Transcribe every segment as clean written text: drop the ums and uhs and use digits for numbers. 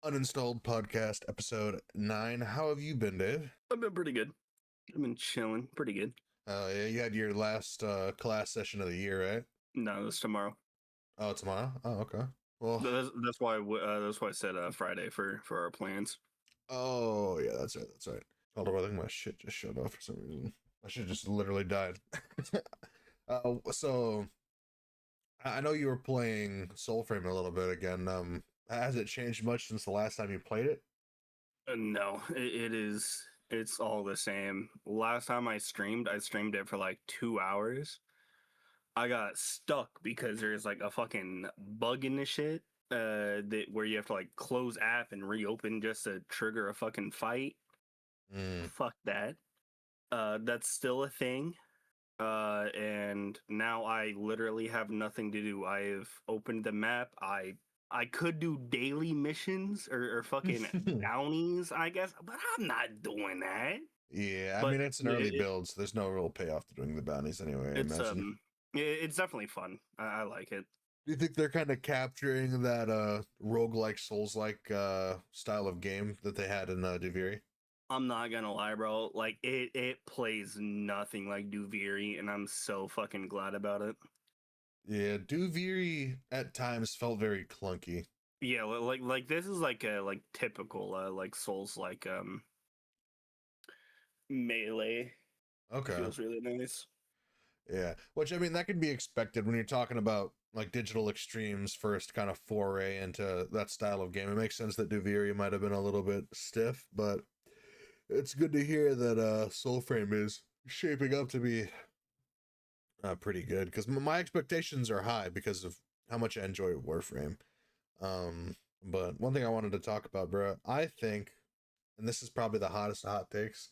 Uninstalled podcast episode 9. How have you been, Dave? I've been pretty good. I've been chilling, pretty good. Yeah, you had your last class session of the year, right? No, that's tomorrow. Oh, tomorrow? Oh, okay. Well, That's why I said Friday for our plans. oh, yeah, that's right. That's right. Hold on, I think my shit just shut off for some reason. My shit just literally died. So, I know you were playing Soulframe a little bit again. Has it changed much since the last time you played it? No, it is. It's all the same. Last time I streamed it for like 2 hours. I got stuck because there's like a fucking bug in the shit. That where you have to like close app and reopen just to trigger a fucking fight. Mm. Fuck that. That's still a thing. And now I literally have nothing to do. I have opened the map. I could do daily missions or fucking bounties, I guess, but I'm not doing that. Yeah, I But mean, it's an early build, so there's no real payoff to doing the bounties anyway, I imagine. it's definitely fun. I like it. Do you think they're kind of capturing that roguelike souls-like style of game that they had in Duviri? I'm not gonna lie, bro. Like it plays nothing like Duviri, and I'm so fucking glad about it. Yeah, Duviri at times felt very clunky. Yeah, like this is like a like typical like Souls like melee. Okay. Feels really nice. Yeah, which I mean that can be expected when you're talking about like Digital Extreme's first kind of foray into that style of game. It makes sense that Duviri might have been a little bit stiff, but it's good to hear that Soulframe is shaping up to be pretty good because my expectations are high because of how much I enjoy Warframe. But one thing I wanted to talk about, bro, I think, and this is probably the hottest of hot takes,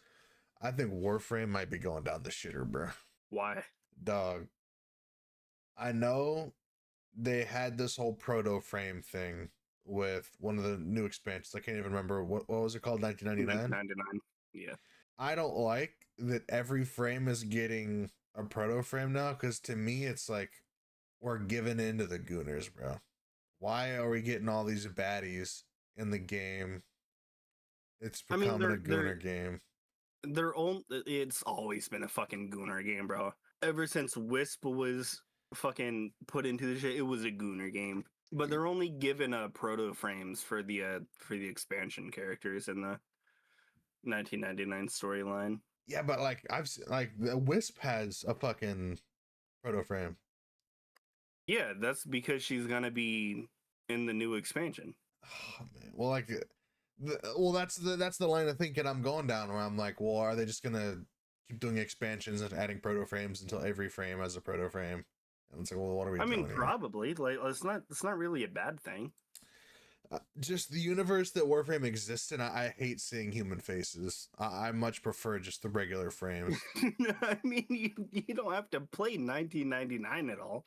I think Warframe might be going down the shitter, bro. Why? Dog, I know they had this whole proto frame thing with one of the new expansions. I can't even remember what was it called, 1999. 1999. Yeah. I don't like that every frame is getting a proto frame now because to me it's like we're giving in to the gooners, bro. Why are we getting all these baddies in the game? It's I mean, becoming a gooner game. their own. It's always been a fucking gooner game, bro. Ever since Wisp was fucking put into the shit, it was a gooner game. But they're only given proto frames for the expansion characters in the 1999 storyline. Yeah, but like like the Wisp has a fucking proto frame. Yeah, that's because she's gonna be in the new expansion. Oh man, well like, that's the line of thinking I'm going down where I'm like, well, are they just gonna keep doing expansions and adding proto frames until every frame has a proto frame? And it's like, well, what are we I mean, doing here? probably like it's not really a bad thing. Just the universe that Warframe exists in, I hate seeing human faces. I much prefer just the regular frames. I mean, you don't have to play 1999 at all.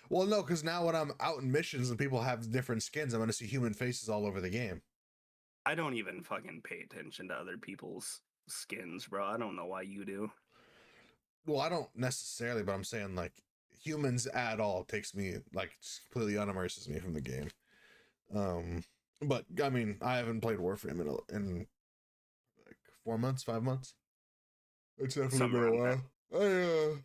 Well, no, because now when I'm out in missions and people have different skins, I'm going to see human faces all over the game. I don't even fucking pay attention to other people's skins, bro. I don't know why you do. Well, I don't necessarily, but I'm saying like humans at all takes me like completely unimmerses me from the game. But I mean, I haven't played Warframe in like 4 months, 5 months. It's definitely Somewhere been a around while.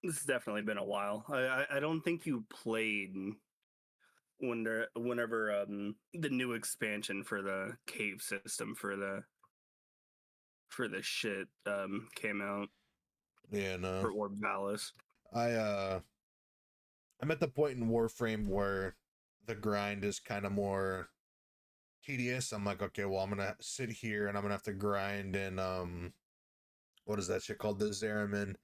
This has definitely been a while. I don't think you played whenever the new expansion for the cave system for the shit came out Yeah, no. for Orb Palace. I I'm at the point in Warframe where the grind is kind of more tedious. I'm like, okay, well, I'm gonna sit here and I'm gonna have to grind in what is that shit called? The Zeramin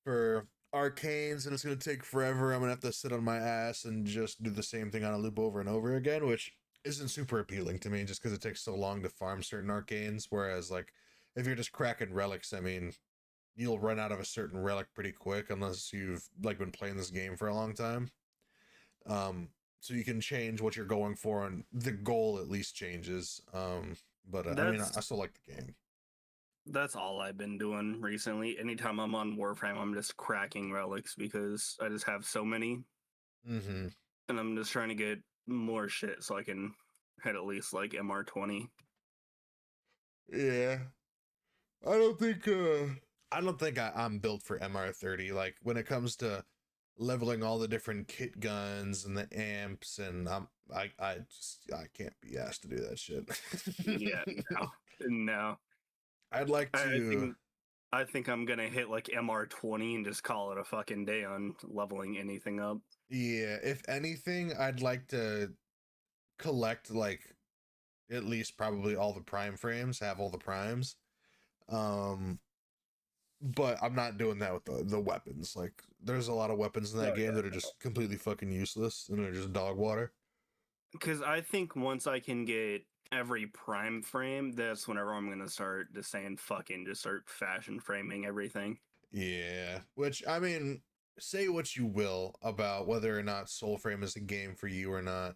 for arcanes, and it's gonna take forever. I'm gonna have to sit on my ass and just do the same thing on a loop over and over again, which isn't super appealing to me just because it takes so long to farm certain arcanes. Whereas like if you're just cracking relics, I mean, you'll run out of a certain relic pretty quick unless you've like been playing this game for a long time. So you can change what you're going for, and the goal at least changes. But I mean, I still like the game. That's all I've been doing recently. Anytime I'm on Warframe, I'm just cracking relics because I just have so many, Mm-hmm. and I'm just trying to get more shit so I can had at least like MR20. Yeah. I don't think I'm built for MR30. Like when it comes to leveling all the different kit guns and the amps, and I can't be asked to do that shit. Yeah, no, no. I'd like I to. think I think I'm gonna hit like MR20 and just call it a fucking day on leveling anything up. Yeah, if anything, I'd like to collect like at least probably all the prime frames, have all the primes. Um, but I'm not doing that with the weapons. Like, there's a lot of weapons in that Oh game that are yeah, just completely fucking useless and they're just dog water. because I think once I can get every prime frame, that's whenever I'm gonna start just saying fucking just start fashion framing everything. Yeah, which I mean, say what you will about whether or not Soul Frame is a game for you or not.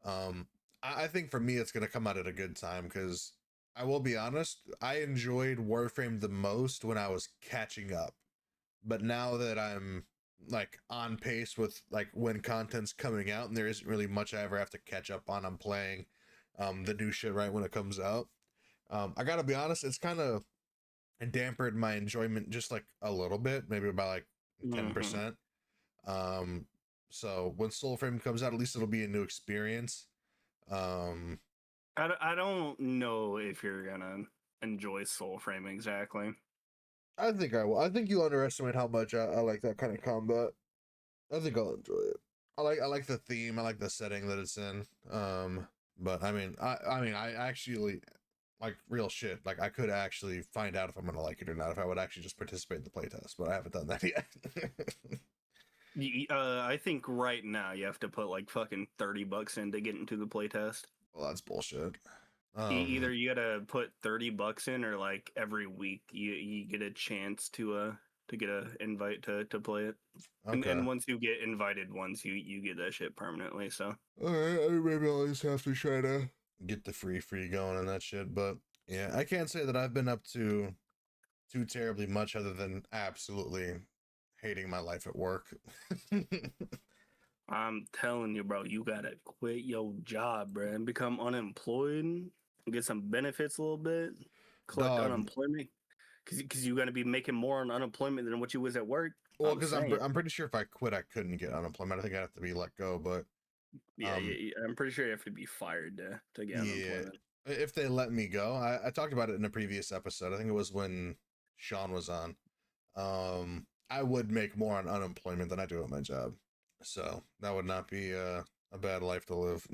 Um, I think for me, it's gonna come out at a good time because I will be honest, I enjoyed Warframe the most when I was catching up, but now that I'm like on pace with like when content's coming out and there isn't really much I ever have to catch up on, I'm playing the new shit right when it comes out. I gotta be honest, it's kind of dampered my enjoyment just like a little bit, maybe about like Hmm 10%. Um, so when Soulframe comes out, at least it'll be a new experience. Um, I don't know if you're gonna enjoy Soul Frame exactly. I think I will. I think you underestimate how much I like that kind of combat. I think I'll enjoy it. I like the theme. I like the setting that it's in. But I actually like real shit. Like I could actually find out if I'm gonna like it or not if I would actually just participate in the playtest, but I haven't done that yet. I think right now you have to put like fucking $30 in to get into the playtest. Well, that's bullshit. Either you gotta put $30 in, or like every week you get a chance to get a invite to play it. Okay. And once you get invited once, you get that shit permanently. So All right, maybe I'll just have to try to get the free going and that shit. But yeah, I can't say that I've been up to too terribly much other than absolutely hating my life at work. I'm telling you, bro, you gotta quit your job, bro, and become unemployed and get some benefits a little bit, collect Dog. unemployment, because you're gonna be making more on unemployment than what you was at work. Well, I'm because saying. I'm pretty sure if I quit, I couldn't get unemployment. I think I'd have to be let go. But Yeah, um, I'm pretty sure you have to be fired to get yeah, unemployment. if they let me go, I talked about it in a previous episode. I think it was when Sean was on. I would make more on unemployment than I do at my job. So that would not be a bad life to live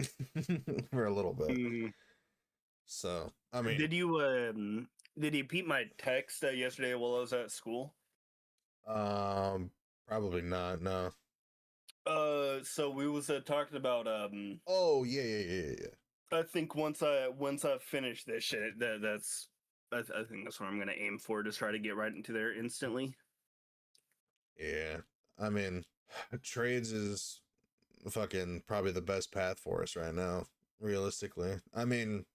for a little bit. Mhm. So I mean, Did you peep my text yesterday while I was at school? um, probably not. No. So we was talking about Oh yeah. I think once I finish this shit, I think that's what I'm gonna aim for. Just try to get right into there instantly. Yeah. I mean, trades is fucking probably the best path for us right now, realistically. I mean,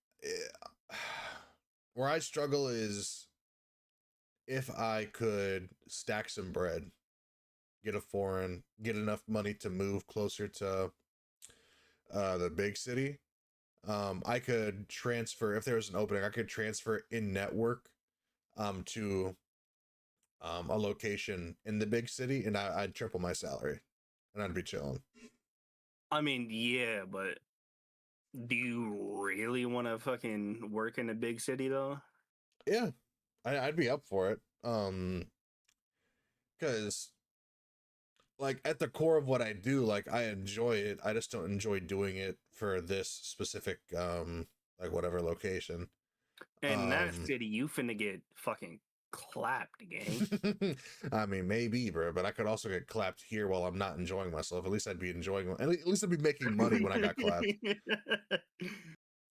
where I struggle is if I could stack some bread, get a foreign, get enough money to move closer to the big city. I could transfer if there was an opening. I could transfer in network to a location in the big city, and I'd triple my salary, and I'd be chilling. I mean, yeah, but do you really want to fucking work in a big city though? Yeah, I'd be up for it. Because like at the core of what I do, like I enjoy it. I just don't enjoy doing it for this specific like whatever location. In that Um city, you finna get fucking clapped, gang. I mean maybe, bro, but I could also get clapped here while I'm not enjoying myself. At least I'd be enjoying at least I'd be making money when I got clapped.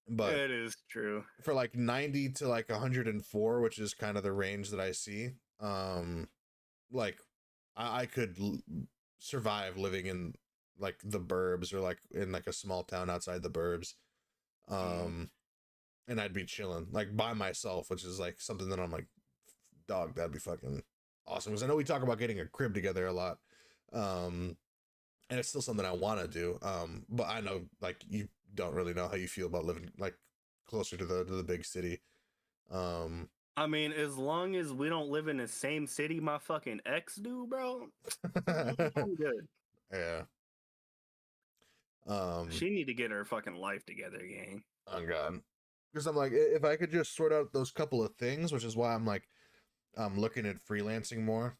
But It is true. for like 90 to like 104, which is kind of the range that I see, like I could survive living in like the burbs or like in like a small town outside the burbs. Mm. Um, and I'd be chilling like by myself, which is like something that I'm like, dog, that'd be fucking awesome. Because I know we talk about getting a crib together a lot. And it's still something I want to do. But I know like you don't really know how you feel about living like closer to the big city. Um, I mean, as long as we don't live in the same city my fucking ex do, bro, I'm good. yeah. Um, She need to get her fucking life together, gang. oh god, because I'm like, if I could just sort out those couple of things, which is why I'm like, I'm looking at freelancing more.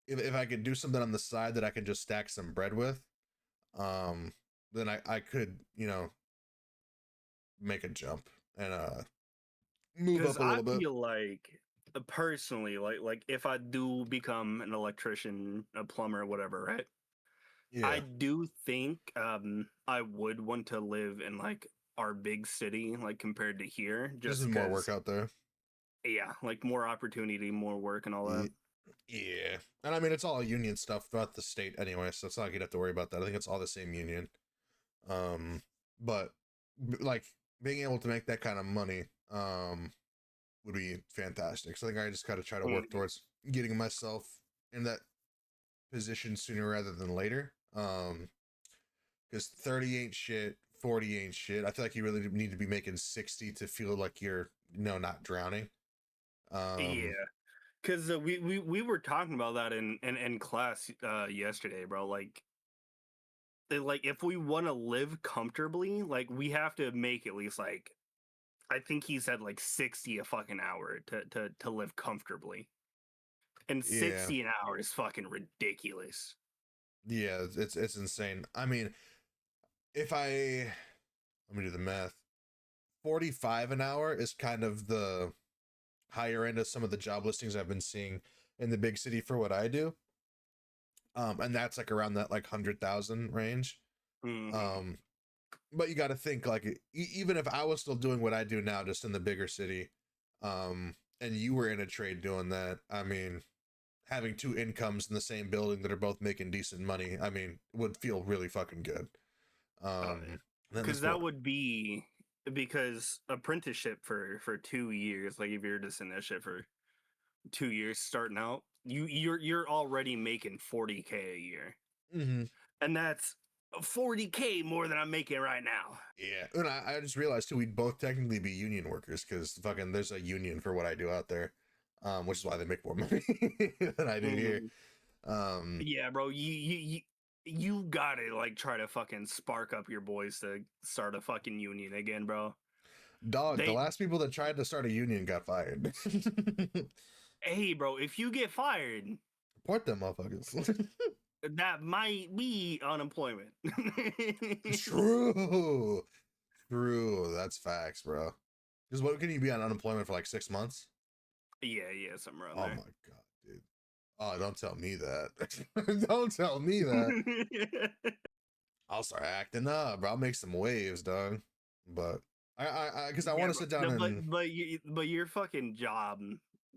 If I could do something on the side that I can just stack some bread with, um, then I could, you know, make a jump and move Because up a I little bit. feel like personally, like if I do become an electrician, a plumber, whatever, right? I Yeah, do think I would want to live in like our big city, like compared to here, this just is more work because, out there. yeah, like more opportunity, more work, and all that. Yeah, and I mean it's all union stuff throughout the state anyway, so it's not like you'd have to worry about that. I think it's all the same union. Um, but like being able to make that kind of money, would be fantastic. So I think I just gotta try to work Mhm. towards getting myself in that position sooner rather than later. Because 30 ain't shit, 40 ain't shit. I feel like you really need to be making 60 to feel like you're not drowning. Um, Yeah, because we were talking about that in class yesterday, bro. Like if we want to live comfortably, like we have to make at least like I think he said like 60 a fucking hour to live comfortably. And yeah, 60 an hour is fucking ridiculous. yeah, it's insane. I mean, if I let me do the math. 45 an hour is kind of the higher end of some of the job listings I've been seeing in the big city for what I do. And that's like around that like 100,000 range. Hmm. Um, but you got to think like even if I was still doing what I do now, just in the bigger city, and you were in a trade doing that, I mean, having two incomes in the same building that are both making decent money, I mean, would feel really fucking good. Oh yeah. Then Because there's more. that would be because apprenticeship for 2 years, like if you're just in that shit for 2 years starting out, you're already making 40K a year. Mm-hmm. And that's 40K more than I'm making right now. Yeah, and I just realized too we'd both technically be union workers because fucking there's a union for what I do out there, which is why they make more money than I do here. Mhm. Um, Yeah, bro, you gotta like try to fucking spark up your boys to start a fucking union again, bro. dog, the They, last people that tried to start a union got fired. hey, bro, if you get fired, Report them motherfuckers. that might be unemployment. True, true. That's facts, bro. Because what can you be on unemployment for like 6 months? Yeah, somewhere around Oh there. my god, dude. Oh, don't tell me that. Don't tell me that. I'll start acting up, bro. I'll make some waves, dog. But because I Yeah, want to bro. sit down No, and but your fucking job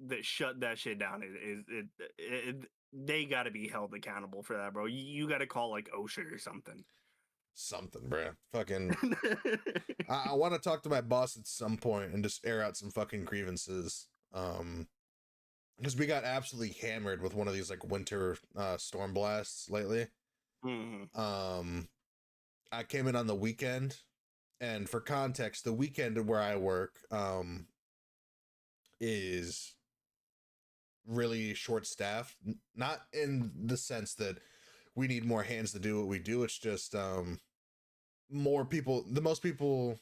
that shut that shit down they got to be held accountable for that, bro. You got to call like OSHA or something. something, bro. Fucking, I want to talk to my boss at some point and just air out some fucking grievances. Because we got absolutely hammered with one of these like winter storm blasts lately. Hmm. Um, I came in on the weekend, and for context, the weekend where I work is really short staffed. Not in the sense that we need more hands to do what we do. It's just more people. The most people.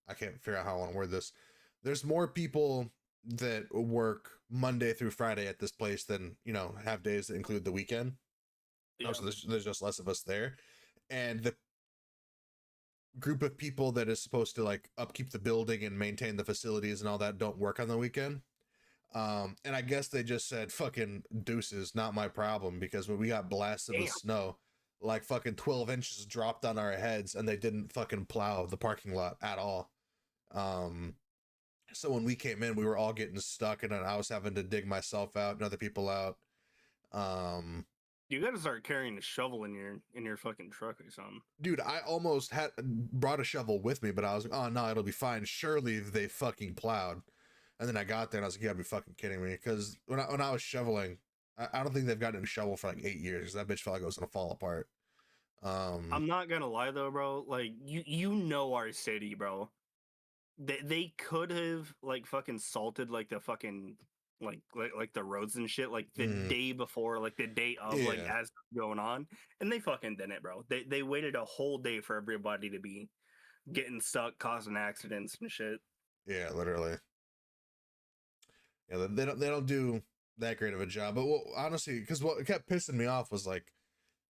I can't figure out how I want to word this. There's more people that work Monday through Friday at this place than have days that include the weekend. Oh, Yeah. so there's just less of us there, and the group of people that is supposed to like upkeep the building and maintain the facilities and all that don't work on the weekend. And I guess they just said fucking deuces, not my problem, because when we got blasted with Damn. snow, like fucking 12 inches dropped on our heads and they didn't fucking plow the parking lot at all. Um, so when we came in, we were all getting stuck and then I was having to dig myself out and other people out. Um, You got to start carrying a shovel in your fucking truck or something. dude, I almost had brought a shovel with me, but I was like, oh no, it'll be fine. Surely they fucking plowed. And then I got there and I was like, you gotta be fucking kidding me. Because when I was shoveling, I don't think they've gotten a shovel for like 8 years. That bitch felt like it was gonna fall apart. I'm not gonna lie though, bro. Like you know our city, bro. They could have like fucking salted like the fucking like the roads and shit like the mm, day before, like the day of, like yeah, as going on, and they fucking didn't, bro. They waited a whole day for everybody to be getting stuck, causing accidents and shit. yeah, literally. Yeah, they don't do that great of a job. But honestly, because what kept pissing me off was like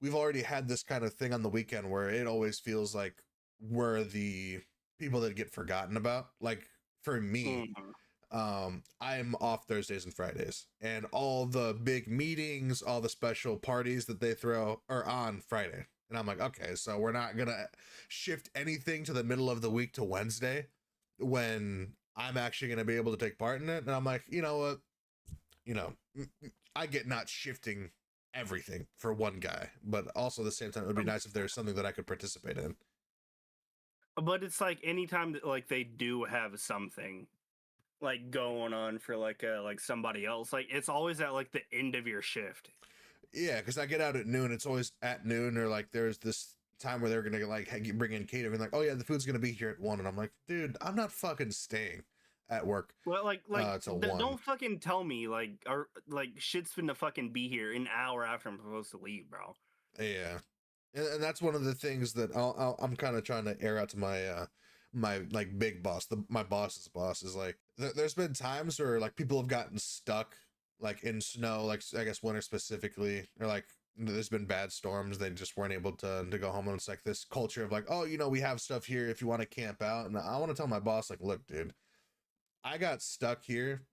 we've already had this kind of thing on the weekend where it always feels like we're the people that get forgotten about. Like for me, Mhm. I'm off Thursdays and Fridays, and all the big meetings, all the special parties that they throw are on Friday. And I'm like, okay, so we're not gonna shift anything to the middle of the week to Wednesday when I'm actually gonna be able to take part in it. And I'm like, you know what? You know, I get not shifting everything for one guy, but also at the same time, it would be nice if there's something that I could participate in. But it's like anytime that like they do have something like going on for like somebody else, like it's always at like the end of your shift. Yeah, because I get out at noon. It's always at noon, or like there's this time where they're gonna like bring in catering, like, oh yeah, the food's gonna be here at 1, and I'm like, dude, I'm not fucking staying at work Well, till 1. don't fucking tell me or like shit's finna fucking be here an hour after I'm supposed to leave, bro. Yeah, and that's one of the things that I'm kind of trying to air out to my my like big boss, my boss's boss is like, there's been times where like people have gotten stuck like in snow, like I guess winter specifically, or like there's been bad storms, they just weren't able to go home, and it's like this culture of like, oh, you know, we have stuff here if you want to camp out. And I want to tell my boss like, look, dude, I got stuck here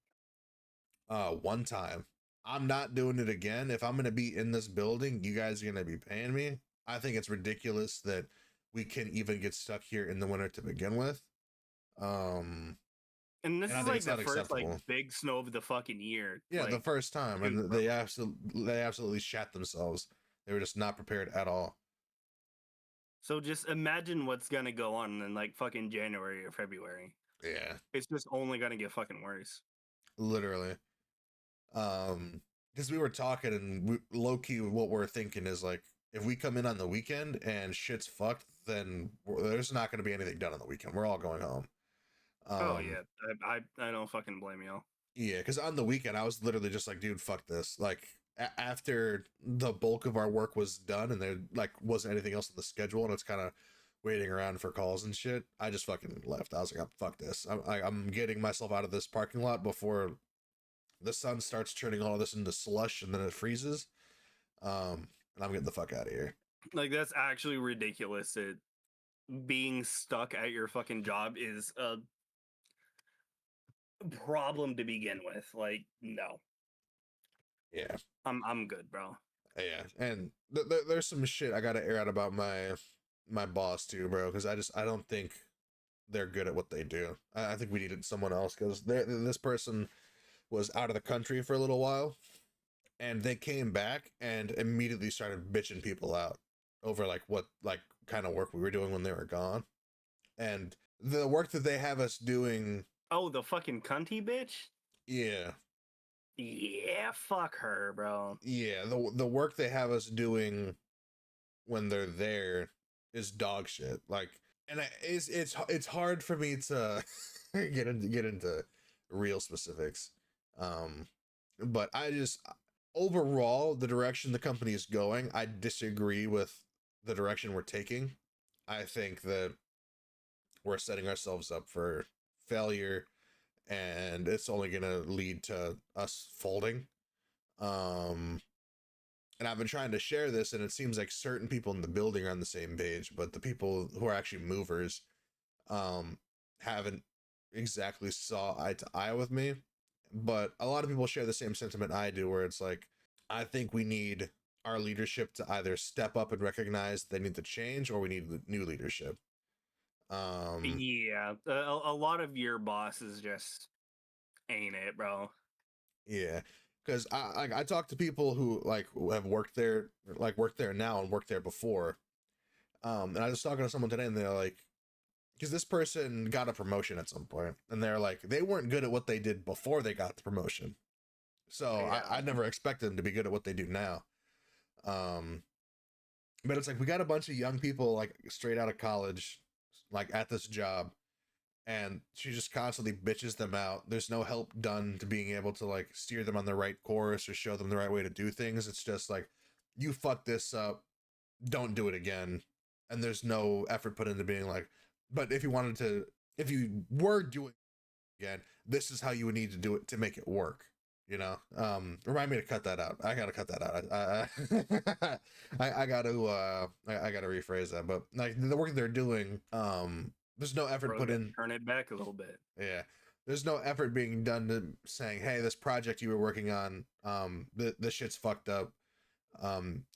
one time. I'm not doing it again. If I'm going to be in this building, you guys are going to be paying me. I think it's ridiculous that we can even get stuck here in the winter to begin with. Um, And this and I is think like it's the not first like acceptable. big snow of the fucking year, Yeah, the like first time, too, and bro. they absolutely shat themselves. They were just not prepared at all. So just imagine what's gonna go on in like fucking January or February. Yeah, It's just only gonna get fucking worse. literally. Because we were talking, and low key, what we're thinking is like, if we come in on the weekend and shit's fucked, then there's not going to be anything done on the weekend. We're all going home. Oh Um, yeah, I don't fucking blame you. yeah, because on the weekend I was literally just like, dude, fuck this. Like after the bulk of our work was done and there like wasn't anything else on the schedule, and it's kind of waiting around for calls and shit, I just fucking left. I was like, fuck this. I'm getting myself out of this parking lot before the sun starts turning all of this into slush and then it freezes. And I'm getting the fuck out of here. Like that's actually ridiculous. That being stuck at your fucking job is a problem to begin with. Like no, Yeah, I'm good, bro. yeah. And there's some shit I gotta air out about my boss too, bro. Because I don't think they're good at what they do. I think we needed someone else because this person was out of the country for a little while, and they came back and immediately started bitching people out over like what like kind of work we were doing when they were gone, and the work that they have us doing. Oh, the fucking cunty bitch. Yeah, Yeah, fuck her, bro. yeah. The work they have us doing when they're there is dog shit. Like, and it's hard for me to get into real specifics. Um, but I just overall the direction the company is going, I disagree with the direction we're taking. I think that we're setting ourselves up for failure, and it's only going to lead to us folding. Um, and I've been trying to share this, and it seems like certain people in the building are on the same page, but the people who are actually movers um, haven't exactly saw eye to eye with me. But a lot of people share the same sentiment I do, where it's like, I think we need our leadership to either step up and recognize they need to change, or we need new leadership. Um, Yeah, a lot of your bosses just ain't it, bro. yeah, because I talk to people who like have worked there now and worked there before. And I was talking to someone today, and they're like, because this person got a promotion at some point, and they're like, they weren't good at what they did before they got the promotion. So Yeah. I never expected them to be good at what they do now. Um, But it's like we got a bunch of young people like straight out of college, like at this job, and she just constantly bitches them out. There's no help done to being able to like steer them on the right course or show them the right way to do things. It's just like, you fucked this up, don't do it again. And there's no effort put into being like, but if you wanted to, if you were doing it again, this is how you would need to do it to make it work. You know, remind me to cut that out. I gotta cut that out. I gotta rephrase that. But like the work they're doing, there's no effort Bro, put in. turn it back a little bit. Yeah, there's no effort being done to saying, hey, this project you were working on, this shit's fucked up.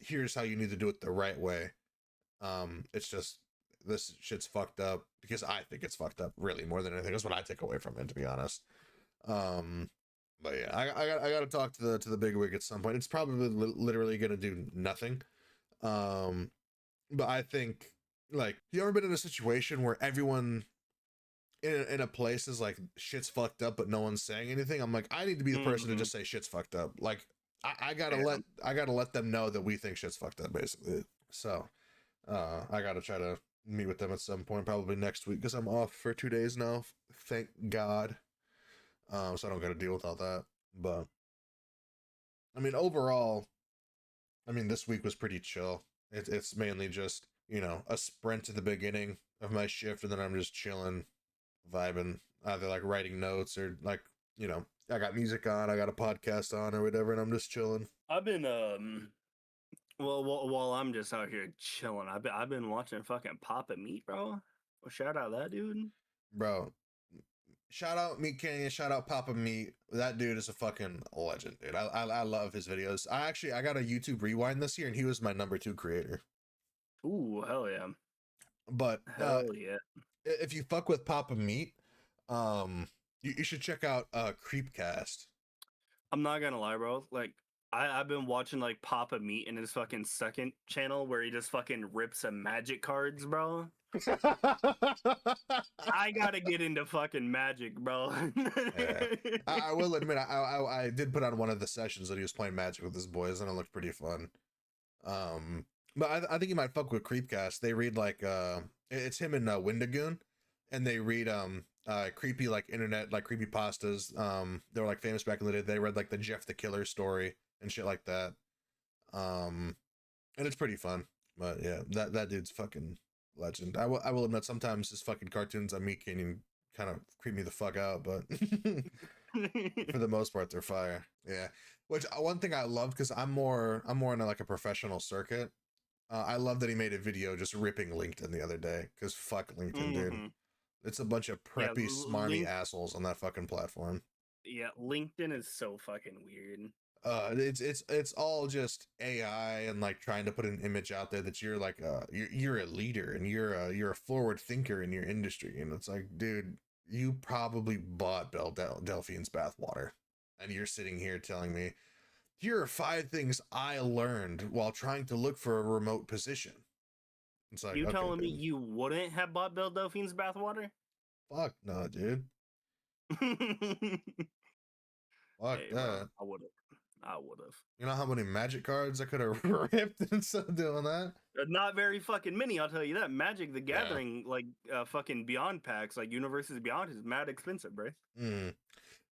Here's how you need to do it the right way. It's just, this shit's fucked up because I think it's fucked up, really, more than anything. That's what I take away from it, to be honest. But yeah, I got to talk to the big wig at some point. It's probably literally gonna do nothing. But I think, like, you ever been in a situation where everyone in a place is like, shit's fucked up, but no one's saying anything? I'm like, I need to be the person to just say shit's fucked up. Like, I gotta let them know that we think shit's fucked up, basically. So I gotta try to meet with them at some point, probably next week, because I'm off for 2 days now, thank God. So I don't gotta deal with all that. But I mean, overall, I mean, this week was pretty chill. It's mainly just, you know, a sprint at the beginning of my shift, and then I'm just chilling, vibing, either like writing notes or like, you know, I got music on, I got a podcast on or whatever, and I'm just chilling. I've been well, while I'm just out here chilling, I've been watching fucking Papa Meat, bro. Well, shout out that dude, Bro, shout out Meat Canyon, shout out Papa Meat. That dude is a fucking legend, dude. I love his videos. I got a YouTube Rewind this year, and he was my #2 creator. Ooh, hell yeah, But hell yeah. if you fuck with Papa Meat, you should check out Creepcast. I'm not gonna lie, bro. Like, I've been watching like Papa Meat in his fucking second channel where he just fucking rips some magic cards, bro. I gotta get into fucking magic, bro. Yeah. I will admit, I did put on one of the sessions that he was playing Magic with his boys, and it looked pretty fun. But I think you might fuck with Creepcast. They read like it's him and Windagoon, and they read creepy like internet like creepy pastas. They were like famous back in the day. They read like the Jeff the Killer story and shit like that. And it's pretty fun. But yeah, that dude's fucking legend. I will admit, sometimes his fucking cartoons on Meat Canyon kind of creep me the fuck out, but for the most part, they're fire. Yeah. Which one thing I loved, because I'm more in like a professional circuit. I love that he made a video just ripping LinkedIn the other day, because fuck LinkedIn, dude. It's a bunch of preppy, smarmy assholes on that fucking platform. Yeah, LinkedIn is so fucking weird. It's all just AI and like trying to put an image out there that you're like you're a leader and you're a forward thinker in your industry, and it's like, dude, you probably bought Delphine's bathwater, and you're sitting here telling me, here are 5 things I learned while trying to look for a remote position. It's like, you okay, telling me dude. you wouldn't have bought Belle Delphine's bathwater? Fuck no, dude. Fuck Hey, that. bro, I would have. You know how many magic cards I could have ripped instead of doing that? Not very fucking many, I'll tell you that. Magic the Gathering, like fucking Beyond packs, like Universes Beyond, is mad expensive, bro.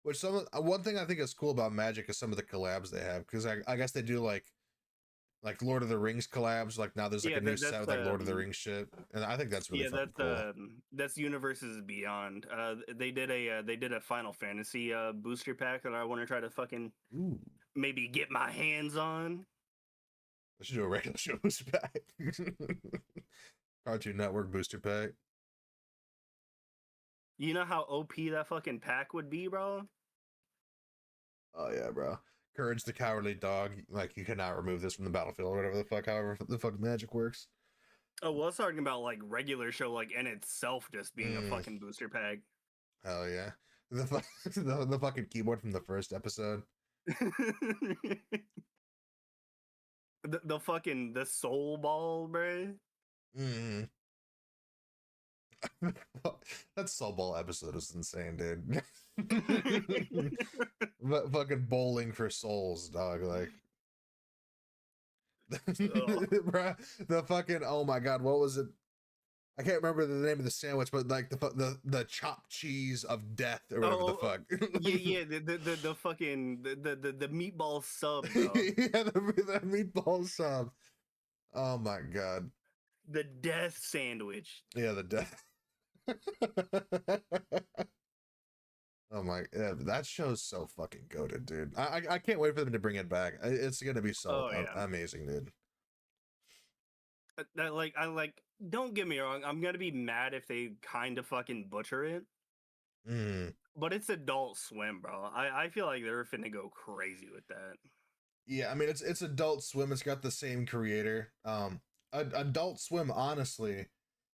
Which one thing I think is cool about Magic is some of the collabs they have, because I guess they do like Lord of the Rings collabs. Like now there's like a new set with like Lord of the Rings shit, and I think that's really fucking cool. That's Universes Beyond. They did a Final Fantasy booster pack that I want to try to fucking maybe get my hands on. I should do a regular show booster pack. Cartoon Network booster pack. You know how OP that fucking pack would be, bro? Oh yeah, bro. Courage the Cowardly Dog. Like, you cannot remove this from the battlefield or whatever the fuck, however the fuck magic works. Oh, well, I was talking about like regular show, like in itself just being a fucking booster pack. Hell yeah. The fucking keyboard from the first episode. the soul ball, bro. That Soul Ball episode is insane, dude. But fucking bowling for souls, dog. Like, Ugh. Bruh, the fucking, oh my god, what was it? I can't remember the name of the sandwich, but like the chopped cheese of death or whatever the Oh, fuck. yeah, yeah, the fucking the meatball sub, bro. Yeah, the meatball sub. Oh my god. The death sandwich. Yeah, the death. Oh my, yeah, that show's so fucking goated, dude. I can't wait for them to bring it back. It's gonna be so Oh yeah. amazing, dude. That like I like. Don't get me wrong. I'm gonna be mad if they kind of fucking butcher it. Mm. But it's Adult Swim, bro. I feel like they're finna go crazy with that. Yeah, I mean it's Adult Swim. It's got the same creator. Adult Swim honestly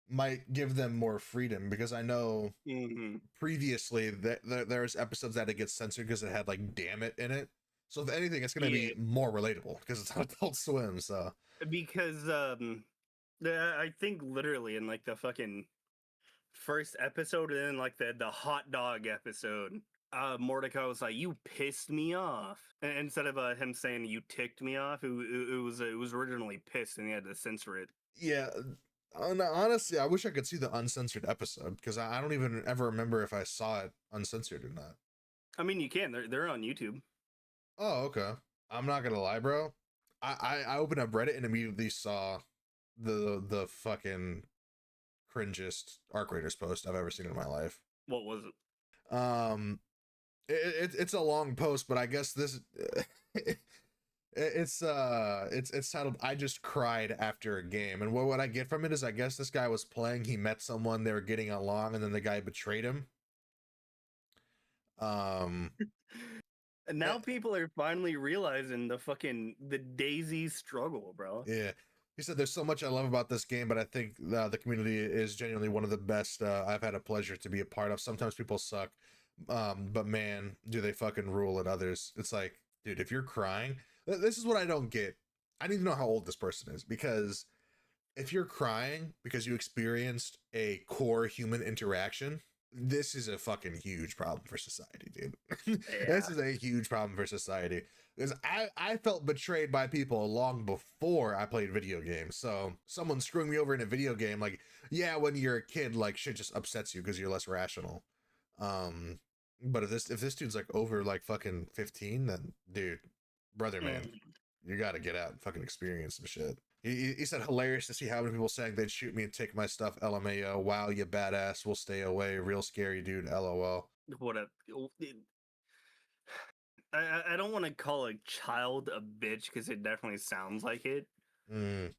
might give them more freedom because I know Hmm. previously that there's episodes that it gets censored because it had like damn it in it. So if anything, it's gonna Yeah, be more relatable because it's on Adult Swim. So because I think literally in like the fucking first episode and then like the hot dog episode, Mordecai was like, "You pissed me off," and instead of him saying "you ticked me off," it was originally pissed, and he had to censor it. yeah, honestly, I wish I could see the uncensored episode because I don't even ever remember if I saw it uncensored or not. I mean, you can. They're on YouTube. Oh, okay. I'm not gonna lie, bro. I opened up Reddit and immediately saw the fucking cringest Arc Raiders post I've ever seen in my life. What was it? It's a long post, but I guess this it's titled "I just cried after a game," and what I get from it is I guess this guy was playing, he met someone, they were getting along, and then the guy betrayed him. Um, And eh, now people are finally realizing the Daisy struggle, bro. yeah. He said, "There's so much I love about this game, but I think the community is genuinely one of the best I've had a pleasure to be a part of. Sometimes people suck, but man, do they fucking rule at others." It's like, dude, if you're crying, this is what I don't get. I need to know how old this person is because if you're crying because you experienced a core human interaction, this is a fucking huge problem for society, dude. This Yeah. is a huge problem for society because I felt betrayed by people long before I played video games. So someone screwing me over in a video game, like, yeah, when you're a kid, like shit just upsets you because you're less rational. Um, but if this dude's like over like fucking 15, then dude, brother man, Mhm. you got to get out and fucking experience some shit. He said, hilarious to see how many people saying they'd shoot me and take my stuff. LMAO. Wow, you badass. We'll stay away. Real scary dude. LOL. What a I don't want to call a child a bitch because it definitely sounds like it. Mm,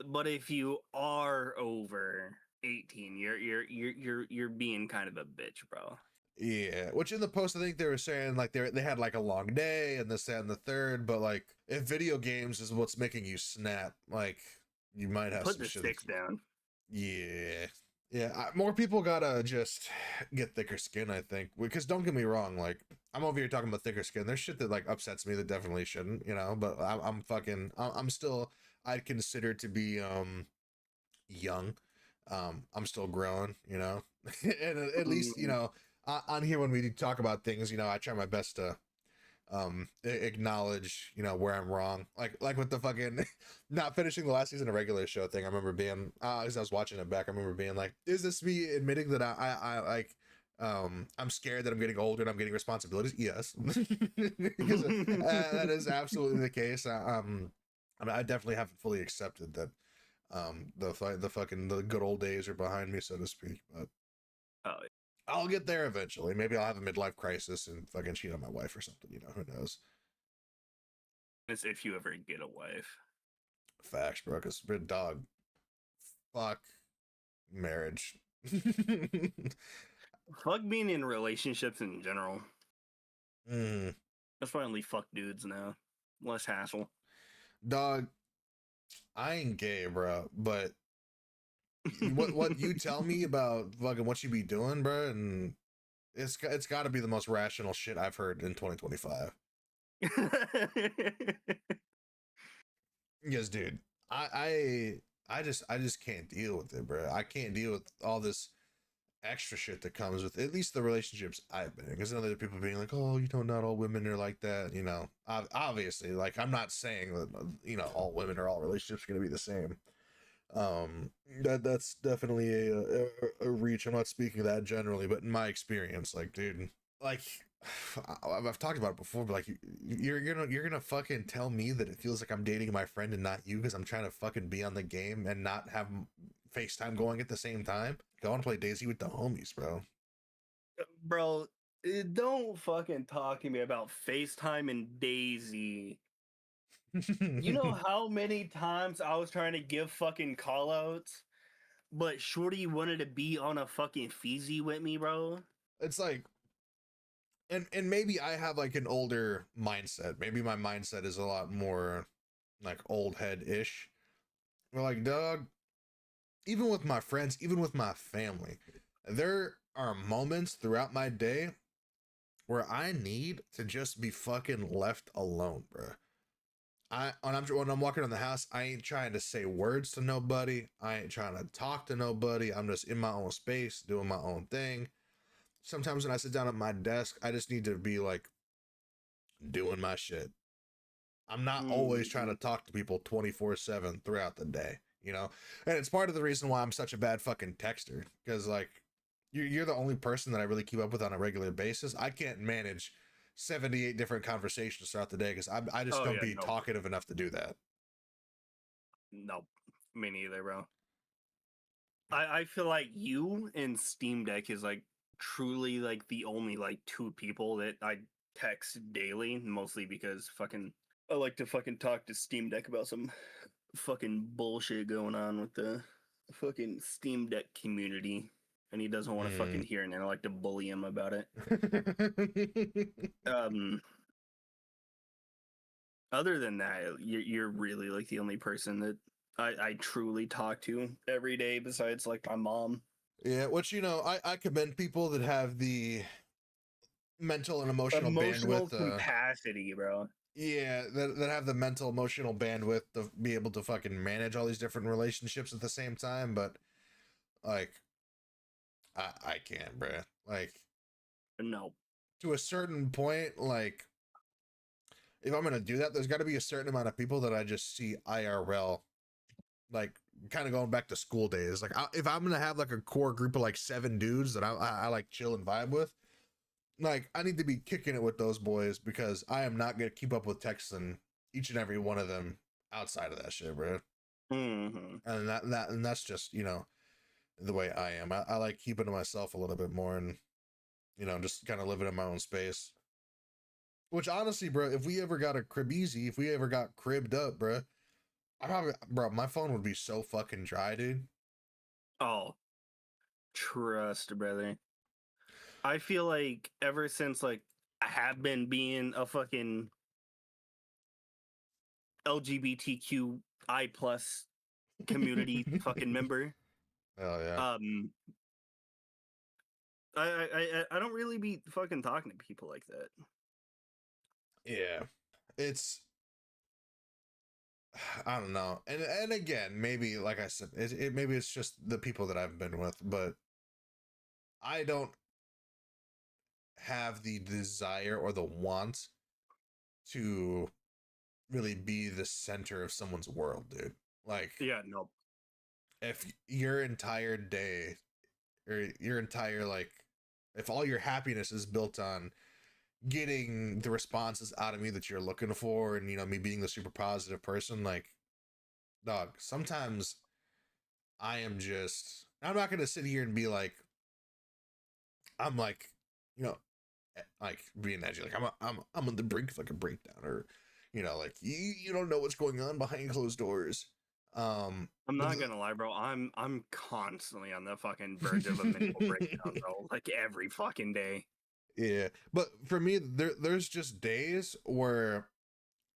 But if you are over 18, you're being kind of a bitch, bro. yeah. Which in the post, I think they were saying like they had like a long day and this, that, and the third. But like, if video games is what's making you snap, like you might have Put some the shit. sticks down. Yeah. Yeah, more people gotta just get thicker skin, I think. Because don't get me wrong, like I'm over here talking about thicker skin. There's shit that like upsets me that definitely shouldn't, you know. But I'm fucking, I'm still, I'd consider to be young. I'm still growing, you know. And at least you Mhm. know on here when we talk about things, you know, I try my best to acknowledge, you know, where I'm wrong, like with the fucking not finishing the last season of regular show thing. I remember being as I was watching it back, I remember being like, is this me admitting that I like I'm scared that I'm getting older and I'm getting responsibilities? Yes. Because that is absolutely the case. I mean, I definitely haven't fully accepted that the fucking the good old days are behind me, so to speak, but Oh, I'll get there eventually. Maybe I'll have a midlife crisis and fucking cheat on my wife or something, you know, who knows. as if you ever get a wife. Facts, bro. Because dog, fuck marriage. Fuck being in relationships in general. Mm, That's why I only fuck dudes now. Less hassle. dog, I ain't gay, bro. But what you tell me about fucking what you be doing, bro, and it's got to be the most rational shit I've heard in 2025. Yes, dude. I I just can't deal with it, bro. I can't deal with all this extra shit that comes with at least the relationships I've been in. Because I know there's people being like, oh, you know, not all women are like that. You know, obviously, like I'm not saying that you know all women or all relationships are going to be the same. That's definitely a reach. I'm not speaking of that generally, but in my experience, like, dude, like I've talked about it before, but like you're gonna fucking tell me that it feels like I'm dating my friend and not you because I'm trying to fucking be on the game and not have FaceTime going at the same time. I want to play Daisy with the homies, bro. Bro, don't fucking talk to me about FaceTime and Daisy. You know how many times I was trying to give fucking callouts, but Shorty wanted to be on a fucking Fiji with me, bro? It's like, and maybe I have like an older mindset. Maybe my mindset is a lot more like old head ish. We're like, dog, even with my friends, even with my family, there are moments throughout my day where I need to just be fucking left alone, bro. When I'm walking around the house, I ain't trying to say words to nobody. I ain't trying to talk to nobody. I'm just in my own space, doing my own thing. Sometimes when I sit down at my desk, I just need to be like doing my shit. I'm not always trying to Mm-hmm. talk to people 24/7 throughout the day, you know? And it's part of the reason why I'm such a bad fucking texter. Because, like, you're the only person that I really keep up with on a regular basis. I can't manage 78 different conversations throughout the day because I just Oh don't yeah, be no, talkative enough to do that. no, me neither, bro. I feel like you and Steam Deck is like truly like the only like two people that I text daily, mostly because fucking I like to fucking talk to Steam Deck about some fucking bullshit going on with the fucking Steam Deck community, and he doesn't want to fucking Mm. hear it, and I like to bully him about it. Um, Other than that, you're really like the only person that I truly talk to every day, besides like my mom. Yeah, which, you know, I commend people that have the mental and emotional Emotional bandwidth capacity, bro. yeah, that have the mental emotional bandwidth to be able to fucking manage all these different relationships at the same time. But like I can't, bruh. Like No. to a certain point, like if I'm gonna do that, there's got to be a certain amount of people that I just see IRL, like kind of going back to school days. Like if I'm gonna have like a core group of like 7 dudes that I like chill and vibe with, like I need to be kicking it with those boys because I am not gonna keep up with texting each and every one of them outside of that shit, bro. Hmm. And that's just, you know, the way I am. I like keeping to myself a little bit more and, you know, just kind of living in my own space. Which honestly, bro, if we ever got a crib easy, if we ever got cribbed up, bro, I probably, bro, my phone would be so fucking dry, dude. Oh, trust, brother. I feel like ever since like I have been being a fucking LGBTQI plus community fucking member, Oh yeah, um, I don't really be fucking talking to people like that. yeah. It's I don't know, and again, maybe like I said, maybe it's just the people that I've been with, but I don't have the desire or the want to really be the center of someone's world, dude. Like Yeah, no. if your entire day or your entire like if all your happiness is built on getting the responses out of me that you're looking for and you know me being the super positive person, like dog, sometimes I'm not gonna sit here and be like I'm like, you know, like being edgy, like I'm on the brink of like a breakdown, or you know, like you don't know what's going on behind closed doors. I'm But not gonna lie, bro. I'm constantly on the fucking verge of a mental breakdown, bro. Like every fucking day. yeah, but for me, there's just days where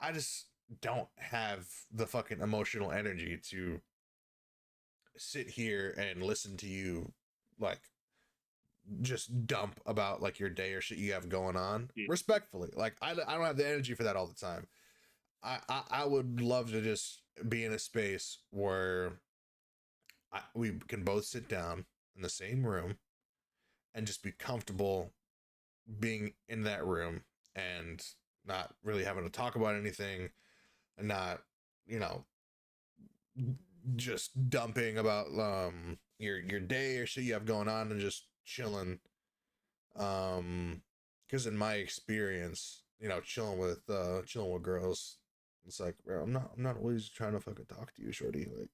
I just don't have the fucking emotional energy to sit here and listen to you like just dump about like your day or shit you have going on Yeah. respectfully. Like I don't have the energy for that all the time. I would love to just be in a space where we can both sit down in the same room and just be comfortable being in that room and not really having to talk about anything and not, you know, just dumping about your day or shit you have going on and just chilling. Because in my experience, chilling with girls, it's like, bro, I'm not always trying to fucking talk to you, shorty. Like,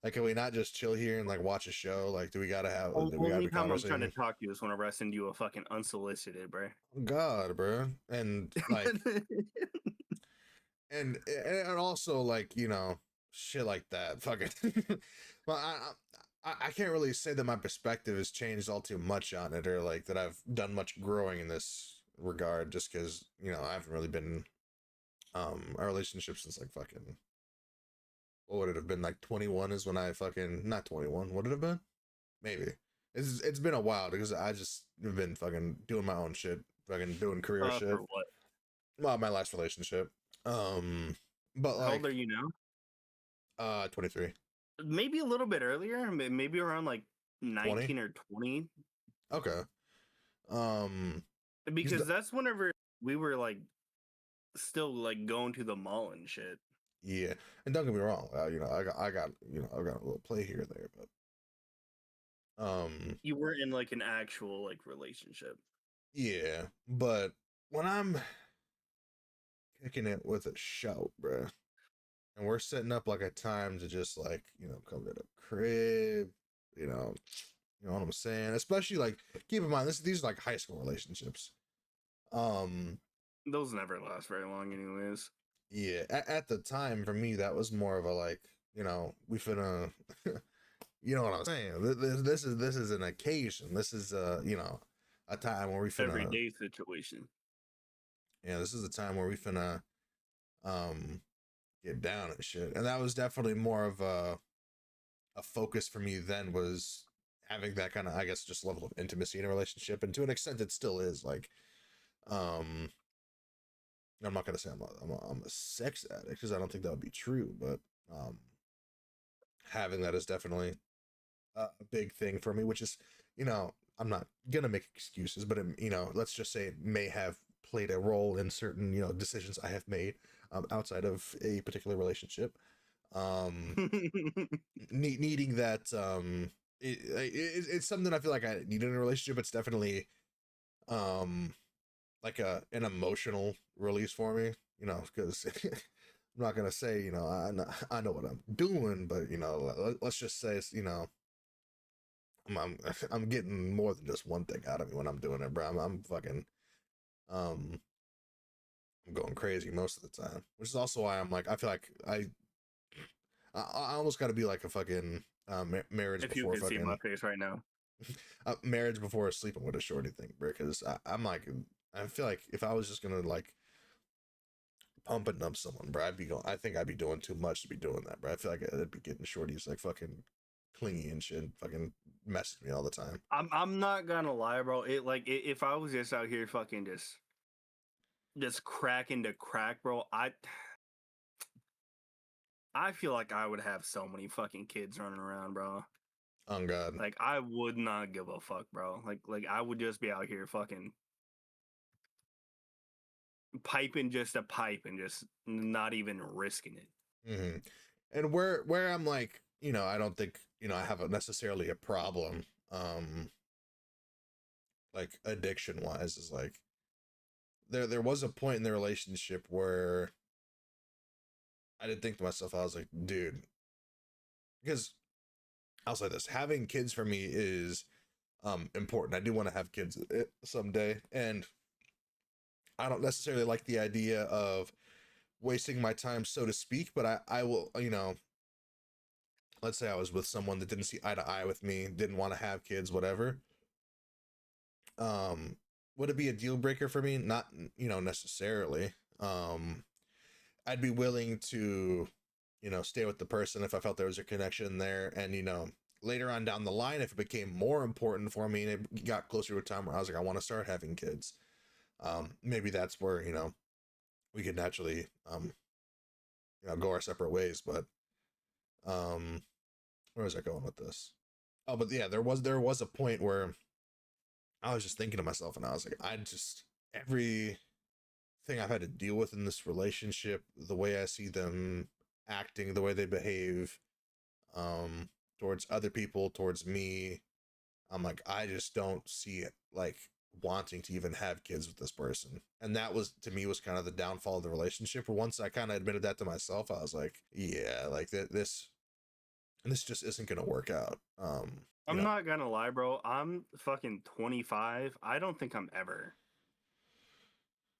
like, can we not just chill here and like watch a show? Like, do we gotta Only be time I'm trying to conversating? talk to you is when I send you a fucking unsolicited, bro. God, bro, and like, and also like, shit like that. Fucking, well, I can't really say that my perspective has changed all too much on it, or like that I've done much growing in this regard, just because I haven't really been a relationship since like fucking, what would it have been, like 21 is when I fucking, not 21, would it have been, maybe it's been a while because I just have been fucking doing my own shit, fucking doing career For shit. what? Well, my last relationship, um but How old like are you now? 23. Maybe a little bit earlier, maybe around like 20. 19 or 20, Okay. um because that's whenever we were like still like going to the mall and shit. Yeah, and don't get me wrong. I got a little play here or there, but You were in like an actual like relationship. yeah. But when I'm kicking it with a shout, bruh, and we're setting up like a time to just like come to the crib, you know what I'm saying. Especially like, keep in mind, these are like high school relationships. Um, Those never last very long, anyways. yeah. At the time, for me, that was more of a like, we finna. You know what I'm saying? This is an occasion. This is a time where we finna. Everyday situation. Yeah, this is a time where we finna um get down and shit. And that was definitely more of a focus for me then, was having that kind of, I guess, just level of intimacy in a relationship. And to an extent it still is like, um I'm not gonna say I'm a sex addict, because I don't think that would be true, but having that is definitely a big thing for me, which is, I'm not gonna make excuses, but let's just say it may have played a role in certain, decisions I have made outside of a particular relationship. Um, needing that, it's something I feel like I need in a relationship. It's definitely um like an emotional release for me, because I'm not gonna say, I know what I'm doing, but let's just say it's, I'm I'm getting more than just one thing out of me when I'm doing it, bro. I'm fucking um I'm going crazy most of the time, which is also why I'm like, I feel like I almost got to be like a fucking marriage If you before could see my fucking face right now. marriage before sleeping with a shorty thing, bro. Because I'm like, I feel like if I was just gonna like pump and dump someone, bro, I think I'd be doing too much to be doing that, bro. I feel like I'd be getting shorties like fucking clingy and shit, fucking messaging me all the time. I'm not gonna lie, bro. If I was just out here fucking just cracking to crack, bro, I feel like I would have so many fucking kids running around, bro. Oh God. Like I would not give a fuck, bro. Like I would just be out here fucking piping just a pipe and just not even risking it. Hmm. And where I'm like, I don't think, I have necessarily a problem, like addiction wise, is like, there was a point in the relationship where I did think to myself, I was like, dude, because I'll say this, having kids for me is important. I do want to have kids someday, and I don't necessarily like the idea of wasting my time, so to speak, but I will, let's say I was with someone that didn't see eye to eye with me, didn't want to have kids, whatever. Um, would it be a deal breaker for me? Not, necessarily. I'd be willing to, stay with the person if I felt there was a connection there. And, later on down the line, if it became more important for me and it got closer to a time where I was like, I want to start having kids, maybe that's where, we could naturally, go our separate ways. But, um, where was I going with this? Oh, but yeah, there was a point where I was just thinking to myself, and I was like, everything I've had to deal with in this relationship, the way I see them acting, the way they behave, um, towards other people, towards me, I'm like, I just don't see it like wanting to even have kids with this person. And that was to me was kind of the downfall of the relationship. Where once I kind of admitted that to myself, I was like, yeah, like this just isn't gonna work out. You I'm know, not gonna lie, bro. I'm fucking 25. I don't think I'm ever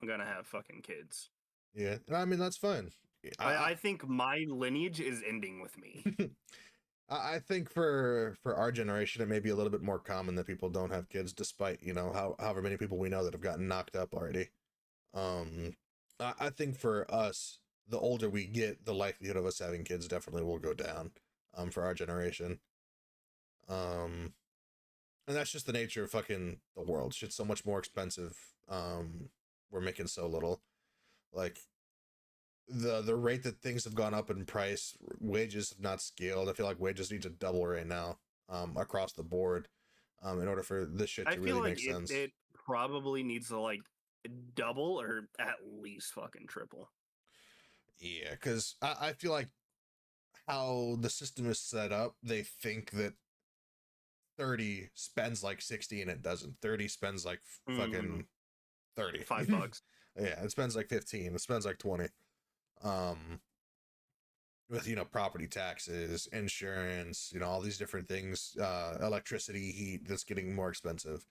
gonna have fucking kids. yeah. And I mean that's fine. I think my lineage is ending with me. I think for our generation, it may be a little bit more common that people don't have kids, despite however many people we know that have gotten knocked up already. Um, I think for us, the older we get, the likelihood of us having kids definitely will go down. For our generation. Um, and that's just the nature of fucking the world. Shit's so much more expensive. We're making so little. Like the rate that things have gone up in price, wages have not scaled. I feel like wages need to double right now, across the board, in order for this shit I to feel really like make it sense. it probably needs to like double or at least fucking triple. Yeah, because I feel like how the system is set up, they think that 30 spends like 60 and it doesn't. 30 spends like Mm-hmm. fucking 30. $5. Yeah, it spends like 15. It spends like 20. Um, with property taxes, insurance, all these different things, electricity, heat that's getting more expensive.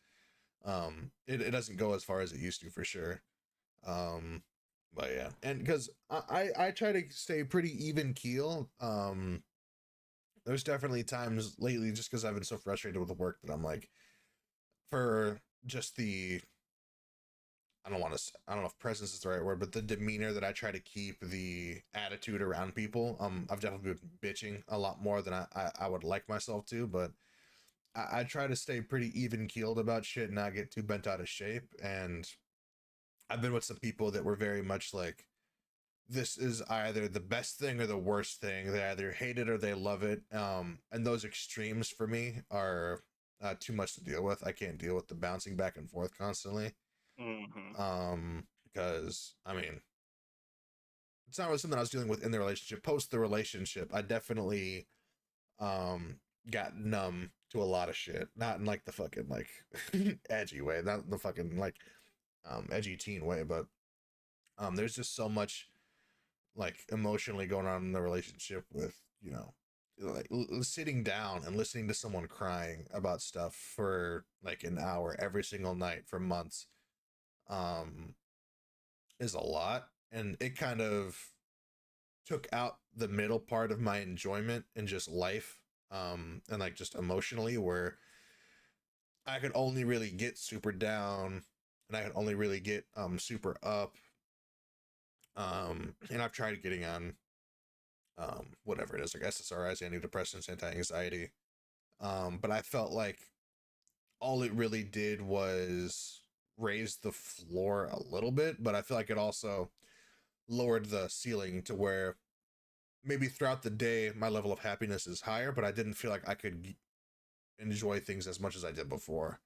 It doesn't go as far as it used to for sure. Um, but yeah, and because I try to stay pretty even keel. There's definitely times lately just because I've been so frustrated with the work that I'm like, for just the I don't know if presence is the right word, but the demeanor that I try to keep, the attitude around people. I've definitely been bitching a lot more than I would like myself to, but I try to stay pretty even keeled about shit and not get too bent out of shape. And I've been with some people that were very much like, this is either the best thing or the worst thing. They either hate it or they love it. And those extremes for me are too much to deal with. I can't deal with the bouncing back and forth constantly. Mm-hmm. Because I mean, it's not really something I was dealing with in the relationship. Post the relationship, I definitely um got numb to a lot of shit. Not in like the fucking like edgy way, not in the fucking like edgy teen way, but there's just so much like emotionally going on in the relationship with, like sitting down and listening to someone crying about stuff for like an hour every single night for months um is a lot, and it kind of took out the middle part of my enjoyment and just life, and like just emotionally, where I could only really get super down and I could only really get super up. And I've tried getting on whatever it is, like SSRIs, antidepressants, anti-anxiety, but I felt like all it really did was raise the floor a little bit, but I feel like it also lowered the ceiling to where maybe throughout the day my level of happiness is higher, but I didn't feel like I could enjoy things as much as I did before,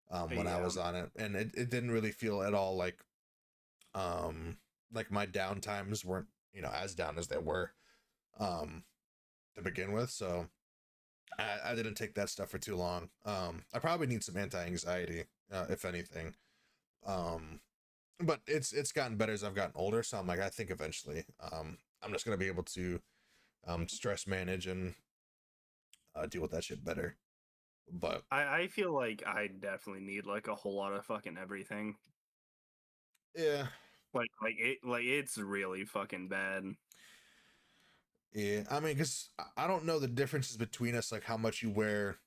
when I Yeah. was on it. And it didn't really feel at all um like my down times weren't, as down as they were um to begin with. So I didn't take that stuff for too long. I probably need some anti-anxiety, if anything. Um but it's gotten better as I've gotten older, so I'm like, I think eventually I'm just gonna be able to stress manage and deal with that shit better. But I feel like I definitely need like a whole lot of fucking everything. yeah, Like it's really fucking bad. yeah. I mean, because I don't know the differences between us, like how much you wear,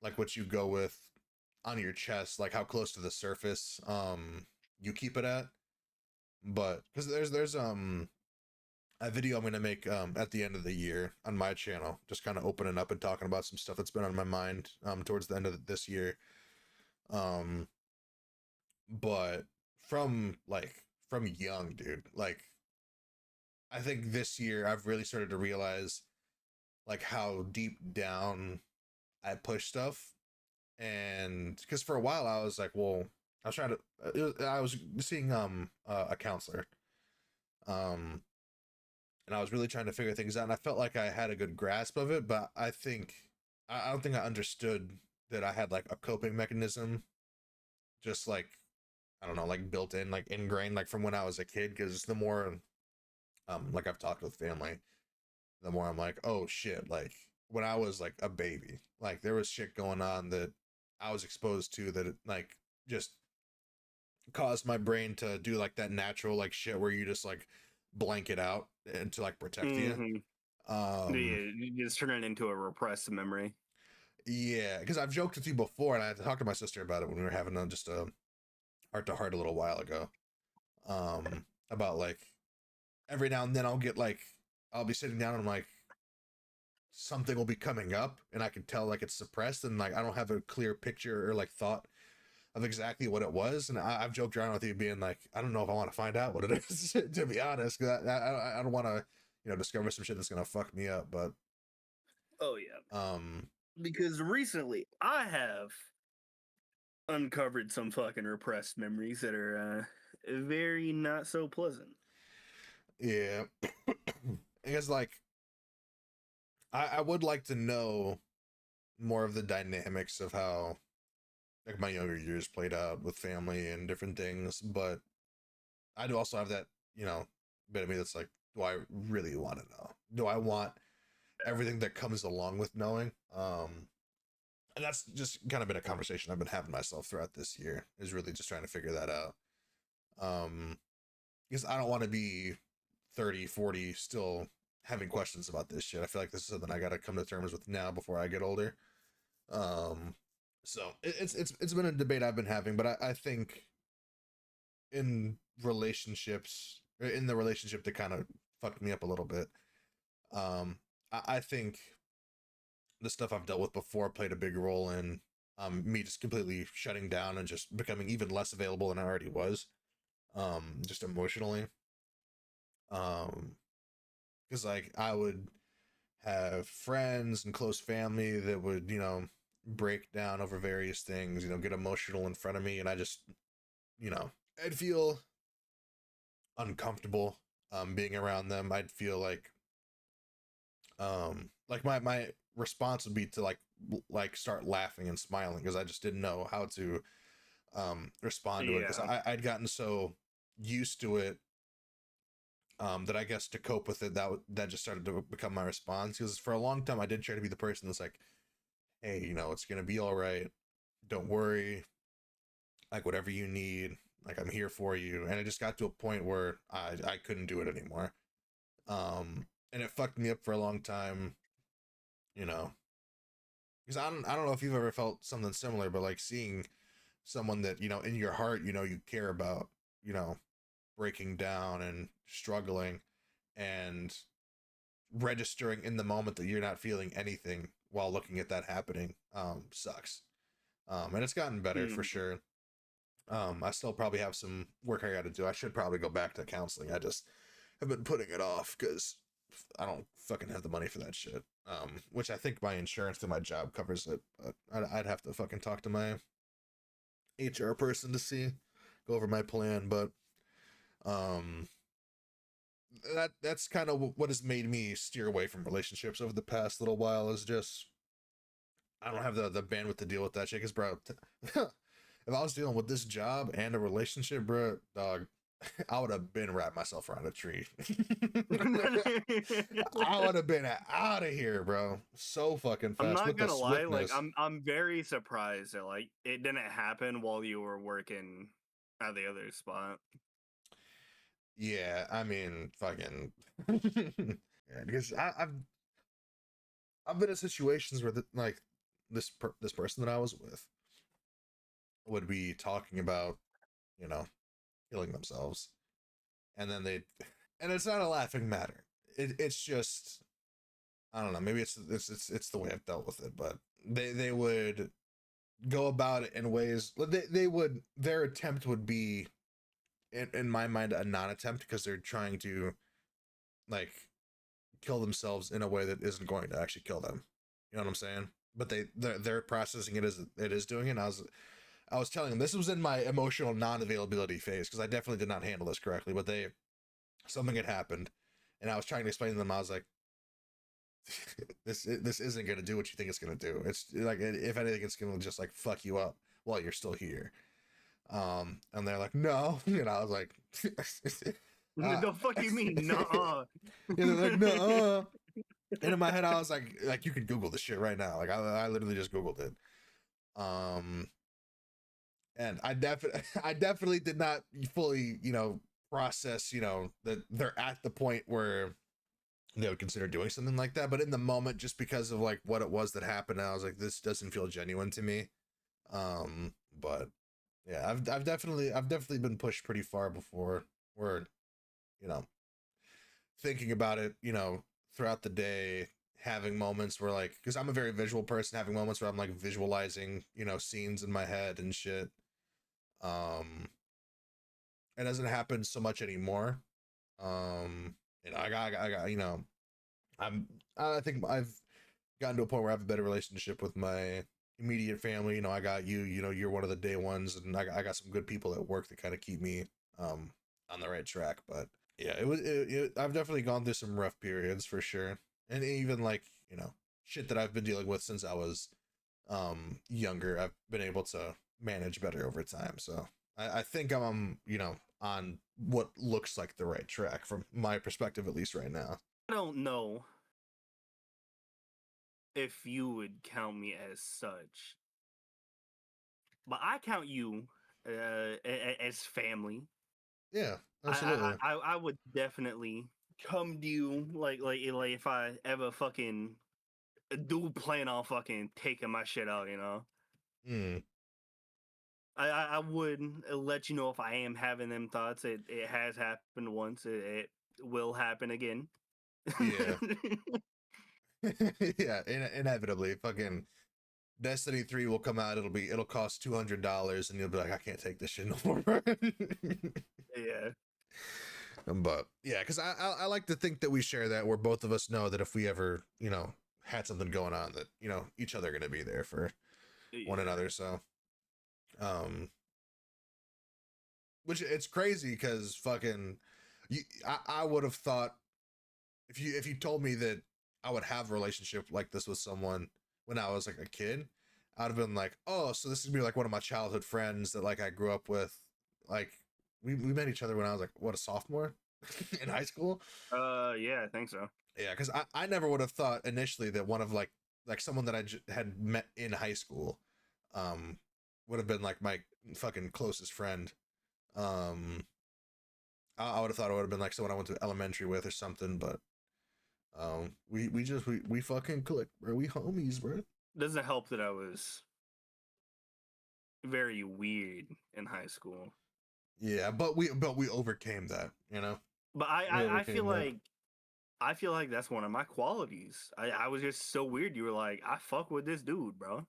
like what you go with on your chest, like how close to the surface you keep it at. But because there's a video I'm gonna make at the end of the year on my channel, just kind of opening up and talking about some stuff that's been on my mind towards the end of this year. Um, but from young, dude, like I think this year I've really started to realize like how deep down I push stuff, And because for a while I was like, well, I was trying to, I was seeing a counselor, um, and I was really trying to figure things out, and I felt like I had a good grasp of it, but I don't think I understood that I had like a coping mechanism, just like I don't know, like built in, like ingrained, like from when I was a kid. Because the more like I've talked with family, the more I'm like, oh shit, like when I was like a baby, like there was shit going on that I was exposed to that it, like just caused my brain to do like that natural like shit where you just like blank it out and to like protect you. Mm-hmm. Um Yeah, you just turn it into a repressed memory. yeah, because I've joked with you before, and I had to talk to my sister about it when we were having just a heart to heart a little while ago. About like every now and then I'll be sitting down and I'm like something will be coming up and I can tell like it's suppressed and like I don't have a clear picture or like thought of exactly what it was. And I've joked around with you being like, I don't know if I want to find out what it is, to be honest, because I don't want to, discover some shit that's gonna fuck me up. But Oh yeah, um, because recently I have uncovered some fucking repressed memories that are very not so pleasant. yeah, I guess like I would like to know more of the dynamics of how like my younger years played out with family and different things, but I do also have that, bit of me that's like, do I really want to know? Do I want everything that comes along with knowing? And that's just kind of been a conversation I've been having myself throughout this year, is really just trying to figure that out. Um, because I don't want to be 30, 40 still having questions about this shit. I feel like this is something I got to come to terms with now before I get older. Um, so it's been a debate I've been having, but I think in relationships, in the relationship that kind of fucked me up a little bit, um, I think the stuff I've dealt with before played a big role in me just completely shutting down and just becoming even less available than I already was, just emotionally. Um, because like I would have friends and close family that would, break down over various things, get emotional in front of me, and I just, I'd feel uncomfortable being around them. I'd feel like my response would be to like start laughing and smiling because I just didn't know how to respond to it because Yeah. I'd gotten so used to it that I guess to cope with it that just started to become my response. Because for a long time I did try to be the person that's like, hey, it's gonna be all right, don't worry, like whatever you need, like I'm here for you. And it just got to a point where I couldn't do it anymore. And it fucked me up for a long time, you know because I don't know if you've ever felt something similar, but like seeing someone that in your heart you care about, you know breaking down and struggling, and registering in the moment that you're not feeling anything while looking at that happening, sucks. And it's gotten better for Mm. sure. I still probably have some work I got to do. I should probably go back to counseling. I just have been putting it off because I don't fucking have the money for that shit. Which I think my insurance through my job covers it, but I'd have to fucking talk to my HR person to see, go over my plan. But um, that's kind of what has made me steer away from relationships over the past little while. Is just I don't have the bandwidth to deal with that shit. Cause bro, if I was dealing with this job and a relationship, bro, dog, I would have been wrapped myself around a tree. I would have been out of here, bro. So fucking I'm fast not with the gonna lie, like swiftness. I'm very surprised that like it didn't happen while you were working at the other spot. Yeah, I mean, fucking. Yeah, because I've been in situations where like this person that I was with would be talking about, you know, killing themselves, and then and it's not a laughing matter. It's just I don't know. Maybe it's the way I've dealt with it, but they would go about it in ways they would their attempt would be in my mind a non-attempt because they're trying to like kill themselves in a way that isn't going to actually kill them. You know what I'm saying? but they're processing it as it is doing it. And I was telling them this was in my emotional non-availability phase because I definitely did not handle this correctly. But something had happened, and I was trying to explain to them. I was like, this isn't gonna do what you think it's gonna do. It's like if anything, it's gonna just like fuck you up while you're still here. And they're like, no, and I was like, The fuck you mean? Nuh-uh. yeah, they're like, no. And in my head, I was like you can Google this shit right now. Like I literally just Googled it. And I definitely did not fully, process, that they're at the point where they would consider doing something like that. But in the moment, just because of like what it was that happened, I was like, this doesn't feel genuine to me. But yeah, I've definitely been pushed pretty far before where, you know, thinking about it, throughout the day, having moments where like, because I'm a very visual person, having moments where I'm like visualizing, scenes in my head and shit. It doesn't happen so much anymore. I got, I'm, I think I've gotten to a point where I have a better relationship with my immediate family. I got you, you're one of the day ones, and I got some good people at work that kind of keep me, on the right track. But yeah, I've definitely gone through some rough periods for sure. And even like, shit that I've been dealing with since I was, younger, I've been able to manage better over time. So I think I'm, on what looks like the right track from my perspective, at least right now. I don't know if you would count me as such, but I count you as family. Yeah, I, absolutely. I I I would definitely come to you like if I ever fucking do plan on fucking taking my shit out, Mm, I would let you know if I am having them thoughts. It has happened once. It will happen again. yeah. Yeah, inevitably, fucking Destiny 3 will come out. It'll cost $200, and you'll be like, I can't take this shit no more. Yeah. But yeah, because I like to think that we share that, where both of us know that if we ever had something going on, that each other are gonna be there for one Yeah. another. So um, which it's crazy because fucking I would have thought if you told me that I would have a relationship like this with someone when I was like a kid, I'd have been like, oh, so this is gonna be like one of my childhood friends that like I grew up with. Like we met each other when I was like what, a sophomore in high school. Yeah, I think so. Yeah, because I never would have thought initially that one of like someone that had met in high school, um, would have been like my fucking closest friend. Um, I would have thought it would have been like someone I went to elementary with or something, but we fucking click, bro. We homies, bro. Doesn't help that I was very weird in high school. Yeah, but we overcame that, But We I feel overcame that. like that's one of my qualities. I was just so weird. You were like, I fuck with this dude, bro.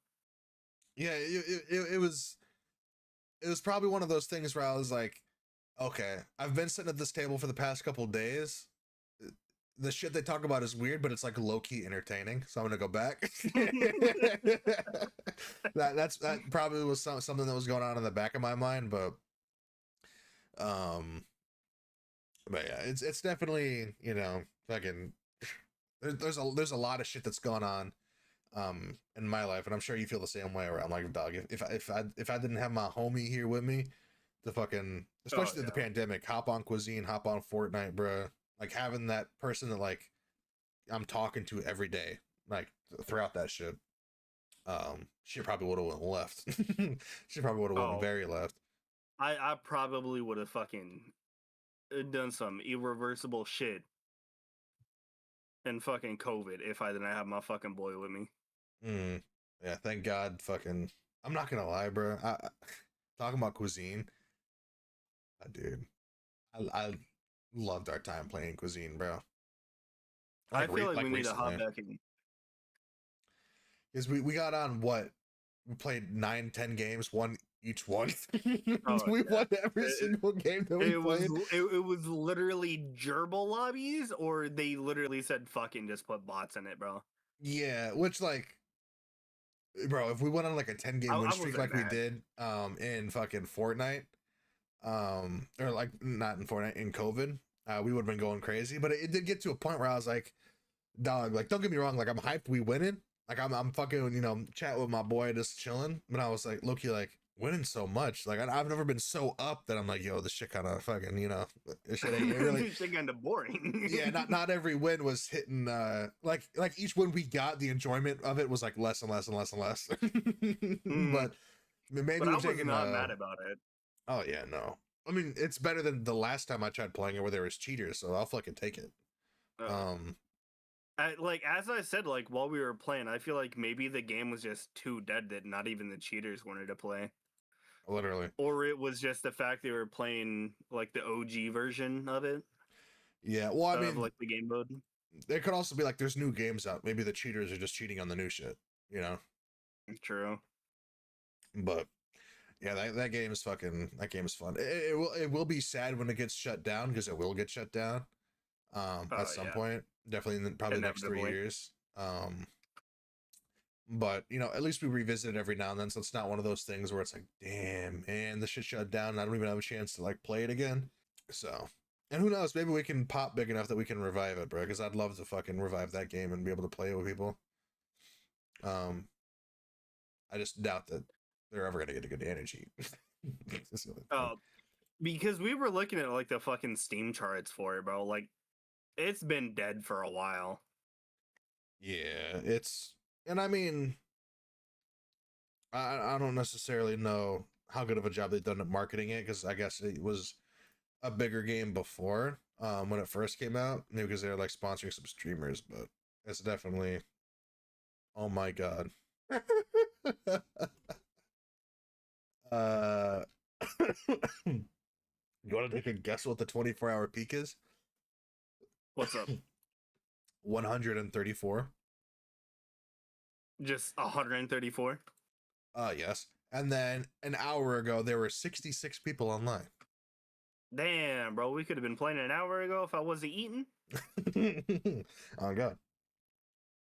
Yeah, it was probably one of those things where I was like, okay, I've been sitting at this table for the past couple days. The shit they talk about is weird, but it's like low key entertaining. So I'm gonna go back. That probably was something that was going on in the back of my mind, um, but yeah, it's definitely fucking. There's a lot of shit that's going on in my life, and I'm sure you feel the same way. Where I'm like, dog, if I didn't have my homie here with me, the fucking, Oh especially the yeah. pandemic, hop on Cuisine, hop on Fortnite, bro. Like having that person that like I'm talking to every day, like throughout that shit. She probably would have went left. She probably would have went Oh, very left. I probably would have fucking done some irreversible shit in fucking COVID if I didn't have my fucking boy with me. Mm, yeah, thank God. Fucking, I'm not gonna lie, bro. Talking about Cuisine, dude. I loved our time playing Cuisine, bro. I feel like Like we need to hop recently, back in. because we got on what, we played 9, 10 games, one each one. Oh We yeah. won every single game that we It was played. it was literally gerbil lobbies, or they literally said fucking just put bots in it, bro. Yeah, which like bro, if we went on like a 10-game win I streak wasn't like we mad. did in fucking Fortnite, or like not in Fortnite, in COVID, we would have been going crazy. But it did get to a point where I was like, dog, like don't get me wrong, like I'm hyped we winning. Like I'm fucking, chat with my boy, just chilling. But I was like, Loki, like winning so much. Like I've never been so up that I'm like, yo, this shit kind of fucking, this shit ain't it really. This shit kind of boring. Yeah, not every win was hitting. Like each win we got, the enjoyment of it was like less and less and less and less. Mm, But maybe but I we've was taken. not mad about it. Oh yeah, no. I mean, it's better than the last time I tried playing it where there was cheaters, so I'll fucking take it. Uh, Um, like as I said, like while we were playing, I feel like maybe the game was just too dead that not even the cheaters wanted to play, literally. or it was just the fact they were playing like the OG version of it, Yeah. Well, I of mean, like the game mode. it could also be like there's new games out. Maybe the cheaters are just cheating on the new shit, you know. True. But yeah, that game is fucking. That game is fun. It will be sad when it gets shut down because it will get shut down. At Oh some yeah, point, definitely in probably the next 3 inevitably. years. But at least we revisit it every now and then, so it's not one of those things where it's like, damn, man, this shit shut down and I don't even have a chance to like play it again. So, and who knows, maybe we can pop big enough that we can revive it, bro, because I'd love to fucking revive that game and be able to play it with people. um I just doubt that they're ever gonna get a good energy. That's the only thing. Oh, because we were looking at like the fucking Steam charts for it, bro. Like it's been dead for a while. Yeah, and I mean, I don't necessarily know how good of a job they've done at marketing it, because I guess it was a bigger game before, when it first came out, maybe because they're like sponsoring some streamers. But it's definitely, oh my god. uh you want to take a guess what the 24-hour peak is? What's up? 134. Just 134. Yes. And then an hour ago there were 66 people online. Damn, bro, we could have been playing an hour ago if I wasn't eating. Oh god.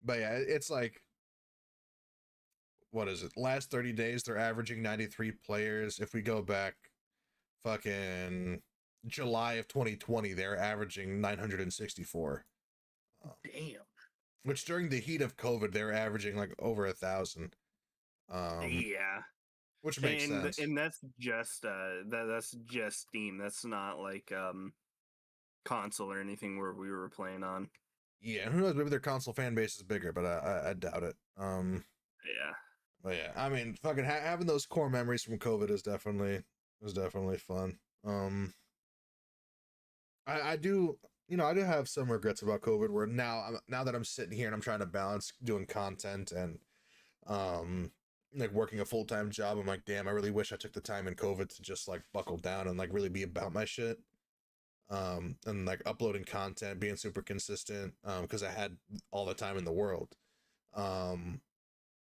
But yeah, it's like, what is it? Last 30 days, they're averaging 93 players. If we go back fucking July of 2020, they're averaging 964. Um, Damn. which during the heat of COVID, they're averaging like over 1,000. Um, Yeah. which makes And sense. and that's just that's just Steam. That's not like console or anything where we were playing on. Yeah, who knows? Maybe their console fan base is bigger, but I doubt it. Yeah. But yeah, I mean, fucking having those core memories from COVID is definitely fun. I do, I do have some regrets about COVID. Where now that I'm sitting here and I'm trying to balance doing content and um like working a full-time job, I'm like, damn, I really wish I took the time in COVID to just like buckle down and like really be about my shit. And like uploading content, being super consistent, because I had all the time in the world. Um,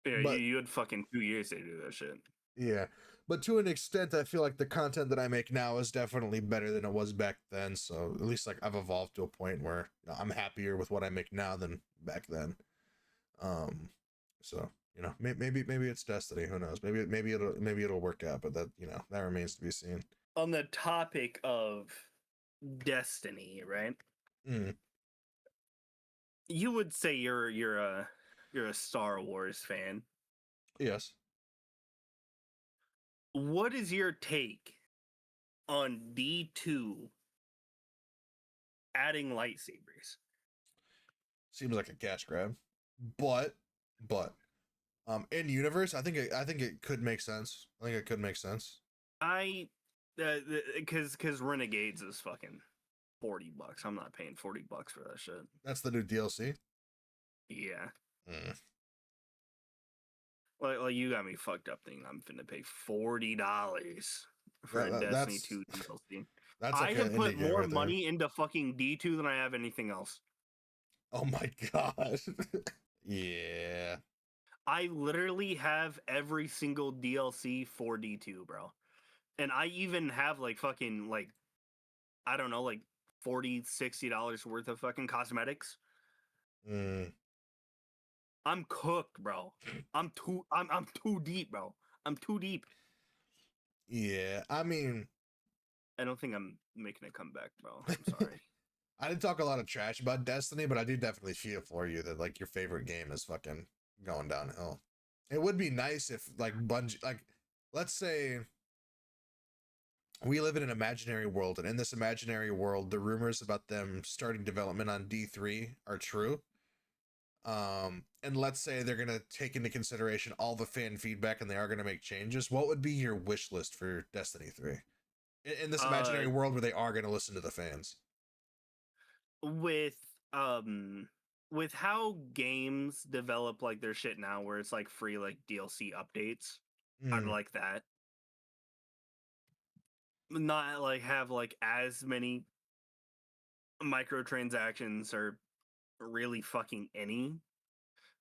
Yeah, but you had fucking 2 years to do that shit. yeah, but to an extent, I feel like the content that I make now is definitely better than it was back then. So at least like I've evolved to a point where I'm happier with what I make now than back then. Um, so maybe it's destiny. Who knows? Maybe it'll work out. But that remains to be seen. On the topic of Destiny, right? Mm, You would say you're a Star Wars fan. yes, What is your take on D2 adding lightsabers? seems like a cash grab, but in universe, I think it could make sense. I think it could make sense. I because Renegades is fucking $40. I'm not paying $40 for that shit. That's the new DLC. Yeah. Mm. Like you got me fucked up thinking I'm finna pay $40 for That, a that- Destiny that's 2 DLC. that's I like an have put indie game more right there. money into fucking D2 than I have anything else. Oh my god. Yeah. I literally have every single DLC for D2, bro. And I even have like fucking like I don't know, like $40, $60 worth of fucking cosmetics. Mm. I'm cooked, bro. I'm too deep, bro. I'm too deep. Yeah, I mean, I don't think I'm making a comeback, bro. I'm sorry. I didn't talk a lot of trash about Destiny, but I do definitely feel for you that like your favorite game is fucking going downhill. It would be nice if like Bungie, like, let's say we live in an imaginary world, and in this imaginary world, the rumors about them starting development on D3 are true. And let's say they're gonna take into consideration all the fan feedback and they are gonna make changes. What would be your wish list for Destiny 3? In this Uh, imaginary world where they are gonna listen to the fans. with um with how games develop like their shit now, where it's like free like DLC updates, I'd Mm, like that. Not like have like as many microtransactions or really fucking any,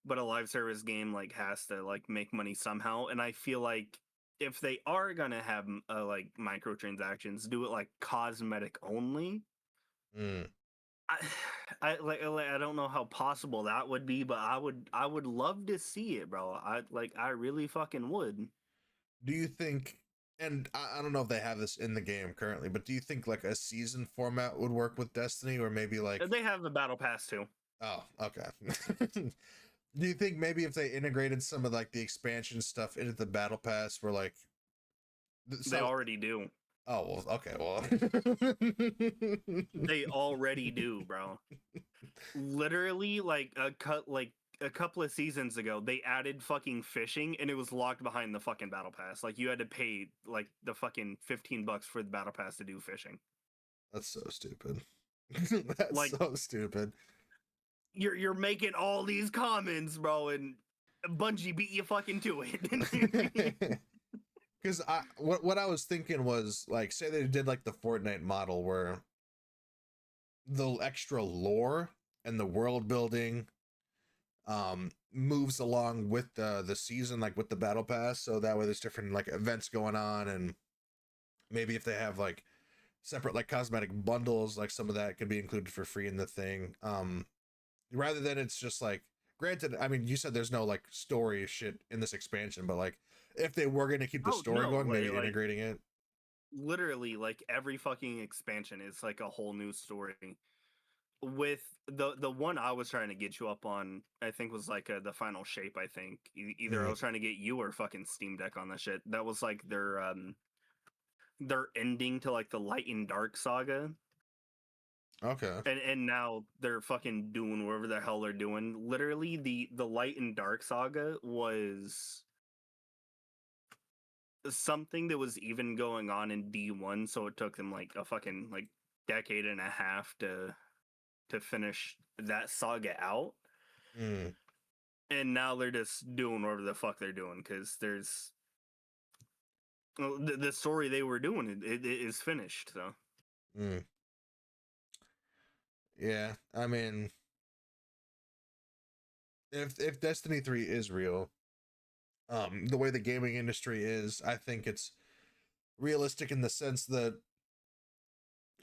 but a live service game like has to like make money somehow, and I feel like if they are gonna have like microtransactions, do it like cosmetic only. mm. I, I don't know how possible that would be, but I would love to see it, bro. I really fucking would. Do you think, and I don't know if they have this in the game currently, but do you think like a season format would work with Destiny, or maybe like, They have the battle pass too. oh, okay. Do you think maybe if they integrated some of like the expansion stuff into the battle pass, where like They so, already do. oh well, okay, well, They already do, bro. Literally, like a couple of seasons ago, they added fucking fishing, and it was locked behind the fucking battle pass. Like you had to pay like the fucking $15 for the battle pass to do fishing. that's so stupid. That's Like so stupid. you're making all these comments, bro, and Bungie beat you fucking to it. Because I what I was thinking was like, say they did like the Fortnite model where the extra lore and the world building moves along with the season, like with the battle pass, so that way there's different like events going on, and maybe if they have like separate like cosmetic bundles, like some of that could be included for free in the thing, rather than it's just like, granted, I mean, you said there's no like story shit in this expansion, but like if they were going to keep the Oh story no, going, maybe like integrating it. literally like every fucking expansion is like a whole new story. With the one I was trying to get you up on, I think was like the final shape. I think either I Mm, was trying to get you or fucking Steam Deck on the shit. That was like their ending to like the Light and Dark saga, okay. and now they're fucking doing whatever the hell they're doing. Literally, the Light and Dark saga was something that was even going on in D1, so it took them like a fucking like decade and a half to finish that saga out. Mm, And now they're just doing whatever the fuck they're doing because there's well, the story they were doing it is finished. So mm. Yeah, I mean, if Destiny 3 is real, the way the gaming industry is, I think it's realistic in the sense that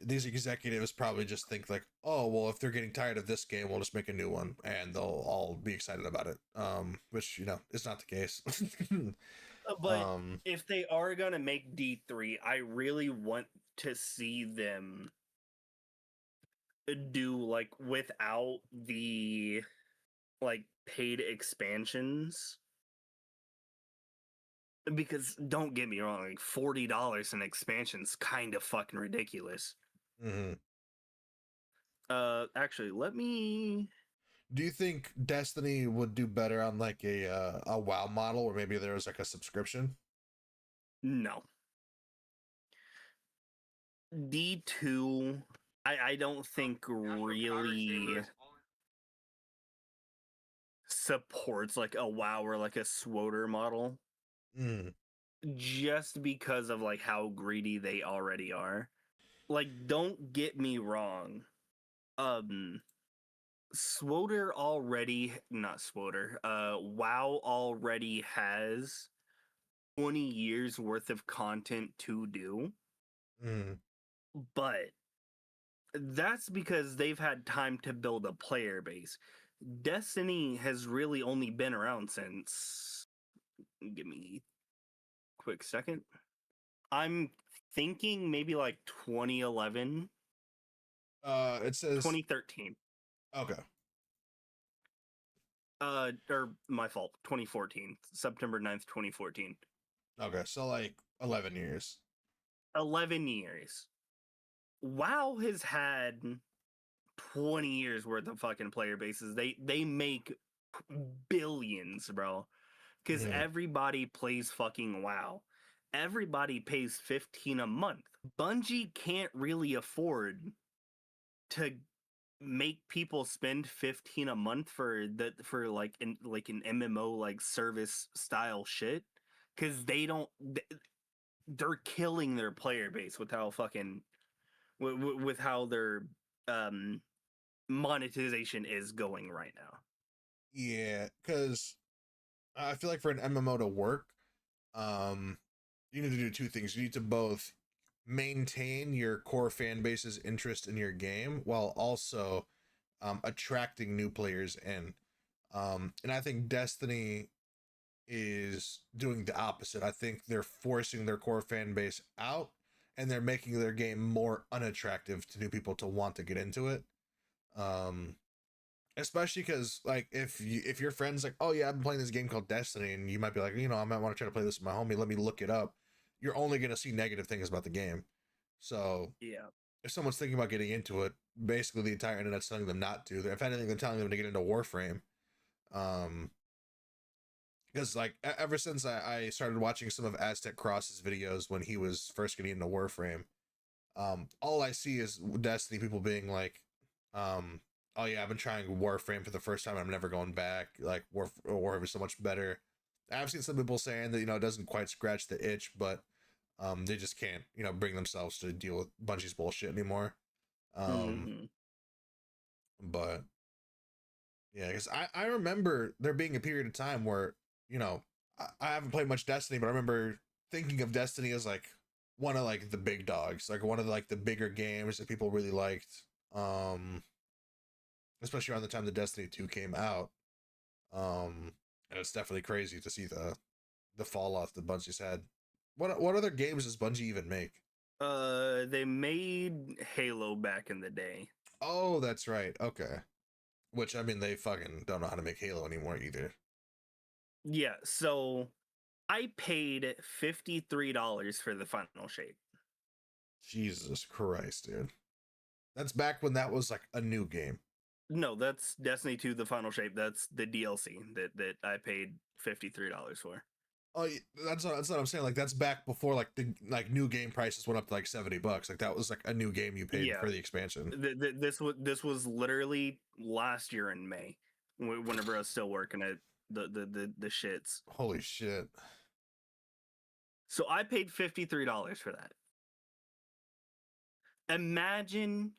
these executives probably just think like, oh well, if they're getting tired of this game, we'll just make a new one and they'll all be excited about it, which is not the case. but um if they are gonna make D3, I really want to see them do like without the like paid expansions, because don't get me wrong, like $40 an expansion's kind of fucking ridiculous. mhm. Actually, let me. Do you think Destiny would do better on like a WoW model, or maybe there was like a subscription? No, D2. I don't think really supports like a WoW or like a SWOTR model, Mm, just because of like how greedy they already are. Like, don't get me wrong. Um, SWOTR already, not SWOTR, WoW already has 20 years worth of content to do, mm, but that's because they've had time to build a player base. Destiny has really only been around since. Give me a quick second. I'm thinking maybe like 2011, It says 2013. okay. Or my fault, 2014, September 9th, 2014. Okay, so like 11 years. 11 years. WoW has had 20 years worth of fucking player bases. They make billions, bro. Because Mm. everybody plays fucking WoW. Everybody pays 15 a month. Bungie can't really afford to make people spend 15 a month for like an MMO like service style shit, because they're killing their player base with how fucking with how their um monetization is going right now. Yeah, because I feel like for an MMO to work, um, you need to do two things. You need to both maintain your core fan base's interest in your game while also attracting new players in. And I think Destiny is doing the opposite. I think they're forcing their core fan base out and they're making their game more unattractive to new people to want to get into it. Um, Especially because like if your friend's like, oh yeah, I've been playing this game called Destiny, and you might be like, I might want to try to play this with my homie, let me look it up. You're only gonna see negative things about the game. So Yeah. if someone's thinking about getting into it, basically the entire internet's telling them not to. If anything, they're telling them to get into Warframe. Um because like ever since I started watching some of Aztec Cross's videos when he was first getting into Warframe, all I see is Destiny people being like, um oh yeah, I've been trying Warframe for the first time, I'm never going back, like Warframe is so much better. I've seen some people saying that it doesn't quite scratch the itch, but they just can't bring themselves to deal with Bungie's bullshit anymore. um Mm-hmm. but yeah, because I remember there being a period of time where I haven't played much Destiny, but I remember thinking of Destiny as like one of like the big dogs, like one of like the bigger games that people really liked. Um, Especially around the time the Destiny 2 came out. And it's definitely crazy to see the fall off that Bungie's had. What other games does Bungie even make? They made Halo back in the day. Oh, that's right. Okay. Which I mean, they fucking don't know how to make Halo anymore either. Yeah, so I paid $53 for the final shape. Jesus Christ, dude. That's back when that was like a new game. No, that's Destiny 2 the final shape. That's the DLC that I paid $53 for. Oh, that's what I'm saying. Like that's back before like the like new game prices went up to like $70. Like that was like a new game you paid Yeah. for the expansion. This was literally last year in May, whenever I was still working at the shits. Holy shit. So I paid $53 for that. Imagine,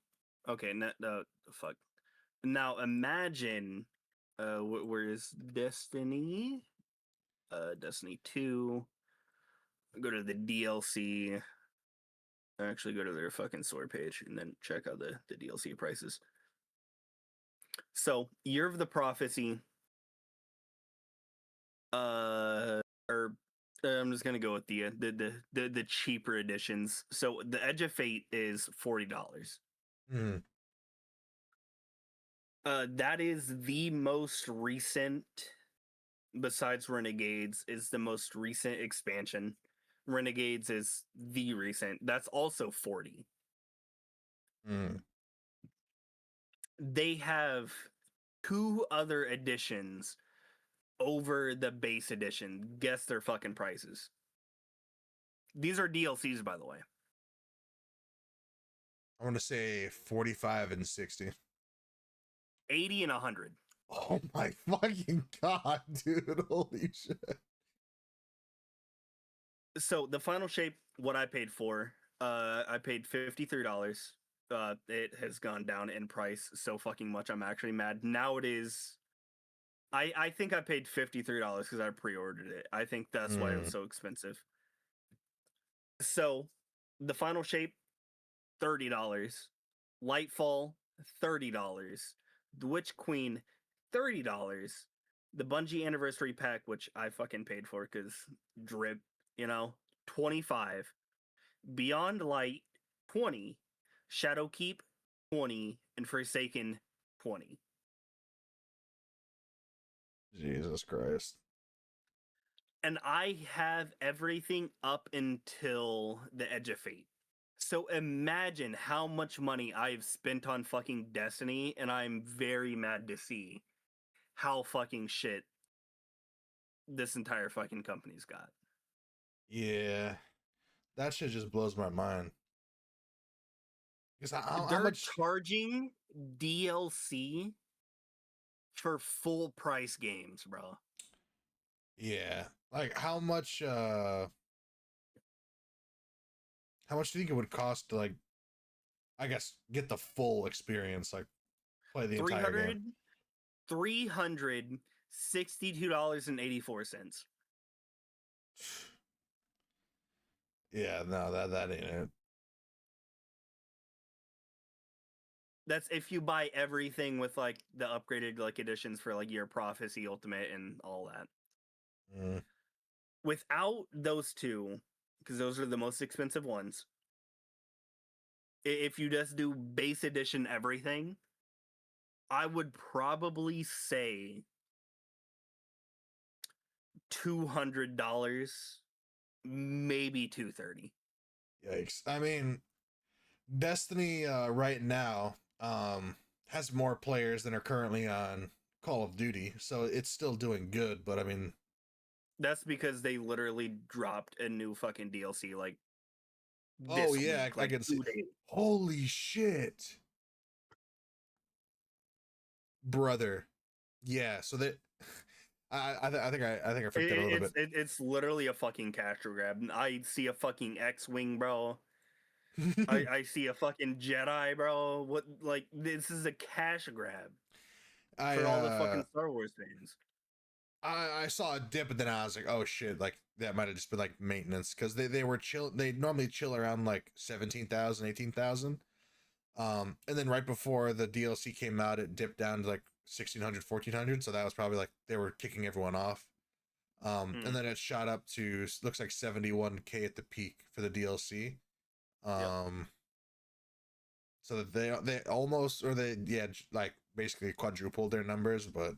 okay, no, fuck. Now imagine, where is Destiny? Destiny 2. Go to the DLC. Actually, go to their fucking store page and then check out the DLC prices. So, Year of the Prophecy, or I'm just gonna go with the cheaper editions. So, the Edge of Fate is $40. Mm. That is the most recent, besides Renegades, is the most recent expansion. Renegades is the recent. That's also 40. Mm. They have two other editions over the base edition. Guess their fucking prices. These are DLCs, by the way. I want to say 45 and 60. 80 and 100. Oh my fucking god, dude. Holy shit. So the final shape, what I paid for, I paid $53. It has gone down in price so fucking much. I'm actually mad. Now it is. I think I paid $53 because I pre-ordered it. I think that's why it was Mm. so expensive. So the final shape, $30. Lightfall, $30. The Witch Queen, $30. The Bungie Anniversary Pack, which I fucking paid for because drip, 25. Beyond Light, 20. Shadowkeep, 20. And Forsaken, 20. Jesus Christ. And I have everything up until the Edge of Fate. So imagine how much money I've spent on fucking Destiny, and I'm very mad to see how fucking shit this entire fucking company's got. Yeah. That shit just blows my mind. Because how They're much? charging DLC for full price games, bro. Yeah. Like how much do you think it would cost to, like, I guess, get the full experience, like play the entire game? $362.84. Yeah, no, that ain't it. That's if you buy everything with like the upgraded like editions for like your Prophecy Ultimate and all that. Mm. Without those two, because those are the most expensive ones, if you just do base edition everything, I would probably say $200, maybe $230. Yikes. I mean, Destiny right now has more players than are currently on Call of Duty, so it's still doing good, but I mean, That's because they literally dropped a new fucking DLC like oh this yeah, week, I like can see. 2 days. Holy shit. Brother. Yeah, so that I forget a little bit. It's literally a fucking cash grab. I see a fucking X-wing, bro. I see a fucking Jedi, bro. What, like, this is a cash grab I for all the fucking Star Wars fans. I saw a dip and then I was like, oh shit, like that might have just been like maintenance because they were chill. They normally chill around like 17,000, 18,000. And then right before the DLC came out, it dipped down to like 1,600, 1,400. So that was probably like they were kicking everyone off. And then it shot up to looks like 71K at the peak for the DLC. Yep. So that they almost, or they, yeah, like basically quadrupled their numbers, but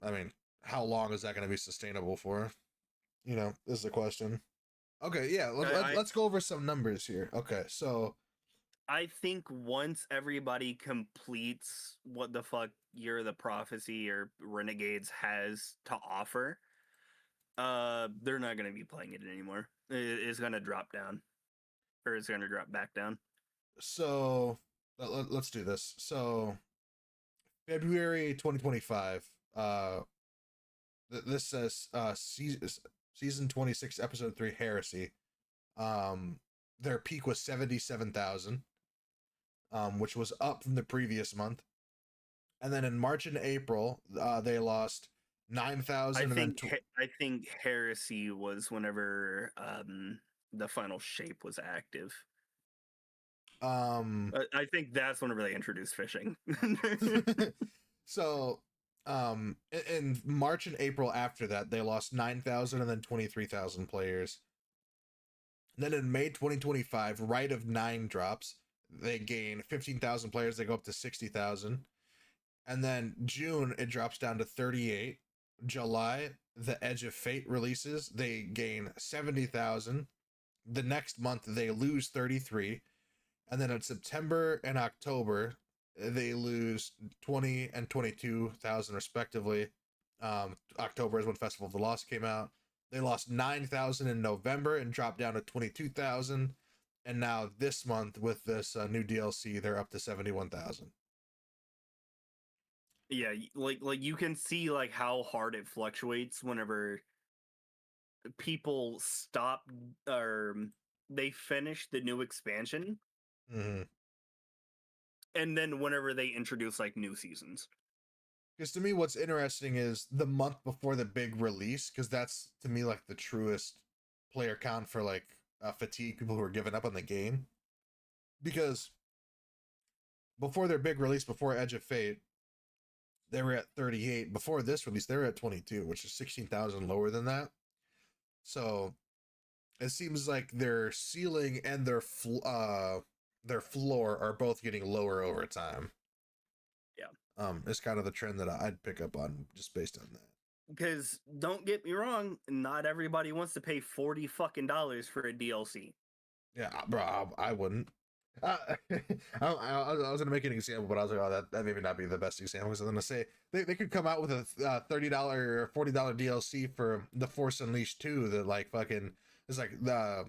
I mean, how long is that going to be sustainable for? Is the question. Okay, yeah, let's go over some numbers here. Okay, so I think once everybody completes what the fuck Year of the Prophecy or Renegades has to offer, they're not gonna be playing it anymore. It's gonna drop down, or it's gonna drop back down. So let's do this. So February 2025. This says season 26, episode 3, Heresy. Their peak was 77,000, which was up from the previous month. And then in March and April, they lost 9,000. I think Heresy was whenever the final shape was active. I think that's whenever they introduced fishing. So in March and April after that, they lost 9,000 and then 23,000 players. And then in May 2025, Right of 9 drops. They gain 15,000 players. They go up to 60,000. And then June, it drops down to 38. July, The Edge of Fate releases. They gain 70,000. The next month, they lose 33. And then in September and October, they lose 20 and 22,000 respectively. October is when Festival of the Lost came out. They lost 9,000 in November and dropped down to 22,000. And now this month with this new DLC, they're up to 71,000. Yeah, like you can see like how hard it fluctuates whenever people stop or they finish the new expansion, and then whenever they introduce like new seasons. Because to me, what's interesting is the month before the big release, because that's to me like the truest player count for like fatigue, people who are giving up on the game. Because before their big release, before Edge of Fate, They were at 38 before this release. They were at 22, which is 16,000 lower than that. So it seems like their ceiling and their floor are both getting lower over time. Yeah. It's kind of the trend that I'd pick up on just based on that. Because don't get me wrong, not everybody wants to pay $40 for a DLC. Yeah, bro, I wouldn't. I was gonna make an example, but I was like, oh, that maybe not be the best example. Because I'm gonna say they could come out with a $30 or $40 DLC for the Force Unleashed 2 that like fucking is like the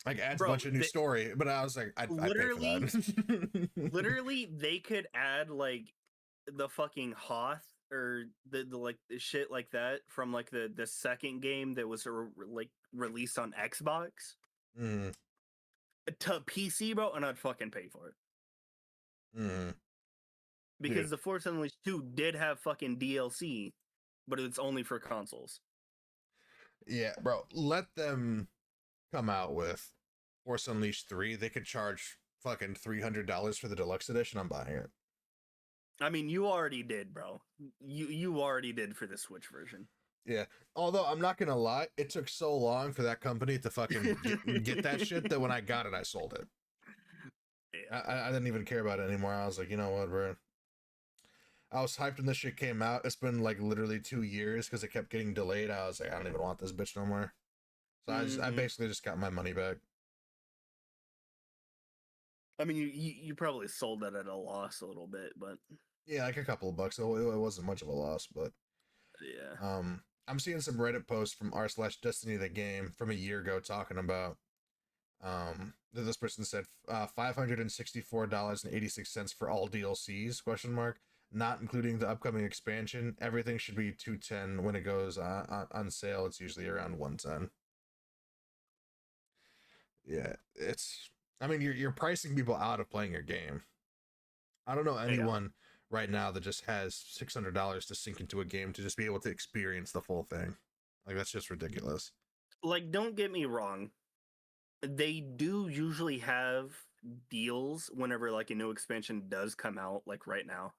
like adds a Bro, bunch of new story. But I was like, I'd pay for literally, that. literally, they could add like the fucking Hoth or the like the shit like that from like the second game that was like released on Xbox Mm, to PC, bro, and I'd fucking pay for it. mm, dude, Because the Force Unleashed 2 did have fucking DLC, but it's only for consoles. yeah, bro, let them come out with Force Unleashed 3. They could charge fucking $300 for the deluxe edition. I'm buying it. I mean, you already did, bro. You already did for the Switch version. Yeah. Although I'm not gonna lie, it took so long for that company to fucking get that shit that when I got it, I sold it. Yeah. I didn't even care about it anymore. I was like, you know what, bro? I was hyped when this shit came out. It's been like literally 2 years because it kept getting delayed. I was like, I don't even want this bitch no more. So I Mm-hmm. basically just got my money back. I mean, you probably sold that at a loss a little bit, but Yeah, like a couple of bucks. It wasn't much of a loss, but yeah. I'm seeing some Reddit posts from r/Destiny the game from a year ago talking about this person said $564.86 for all DLCs question mark, not including the upcoming expansion. Everything should be 210 when it goes on sale. It's usually around 110. Yeah, it's I mean you're pricing people out of playing your game. I don't know Yeah. anyone right now that just has $600 to sink into a game to just be able to experience the full thing. Like that's just ridiculous. Like, don't get me wrong. They do usually have deals whenever like a new expansion does come out, like right now.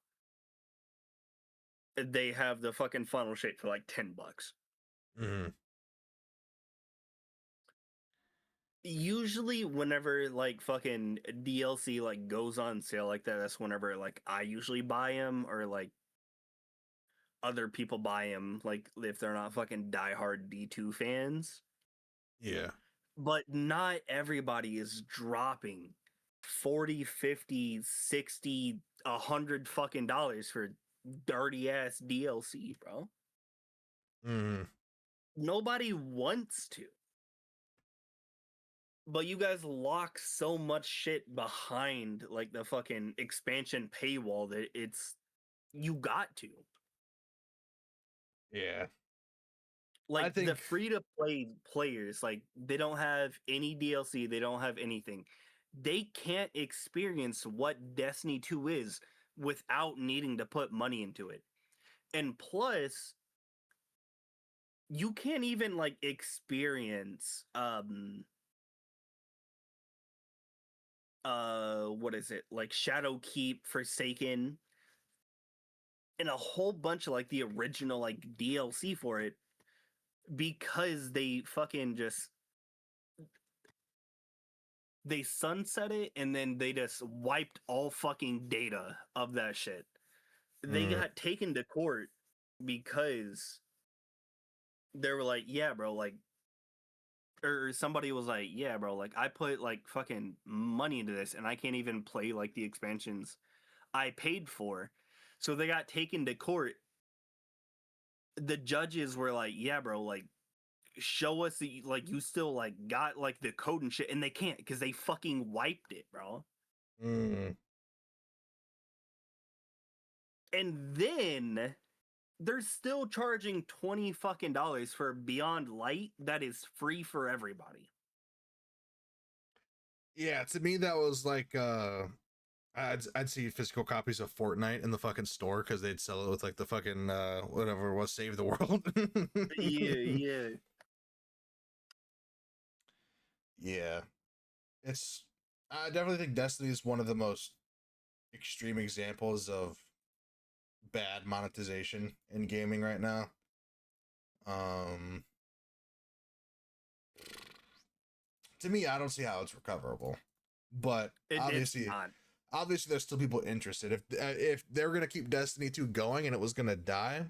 They have the fucking funnel shape for like $10. Mm-hmm. Usually whenever like fucking DLC like goes on sale like that, that's whenever like I usually buy them or like other people buy them, like if they're not fucking diehard D2 fans. Yeah. But not everybody is dropping 40, 50, 60, 100 fucking dollars for dirty ass DLC, bro. Mm-hmm. Nobody wants to. But you guys lock so much shit behind like the fucking expansion paywall that it's you got to. Yeah. I Like the think free to play players, like they don't have any DLC, they don't have anything. They can't experience what Destiny 2 is without needing to put money into it. And plus, you can't even like experience what is it? Like Shadowkeep, Forsaken, and a whole bunch of like the original like DLC for it because they fucking just they sunset it and then they just wiped all fucking data of that shit. They mm, got taken to court because they were like, yeah, bro, like, or somebody was like, yeah, bro, like, I put like fucking money into this and I can't even play like the expansions I paid for. So they got taken to court. The judges were like, yeah, bro, like, show us that you, like you still like got like the code and shit, and they can't because they fucking wiped it, bro. mm. And then they're still charging 20 fucking dollars for Beyond Light that is free for everybody. Yeah, to me that was like I'd see physical copies of Fortnite in the fucking store because they'd sell it with like the fucking whatever it was, Save the World. Yeah, yeah. Yeah, it's I definitely think Destiny is one of the most extreme examples of bad monetization in gaming right now. Um, to me, I don't see how it's recoverable, but It's obviously, not. there's still people interested. If they're gonna keep Destiny 2 going and it was gonna die,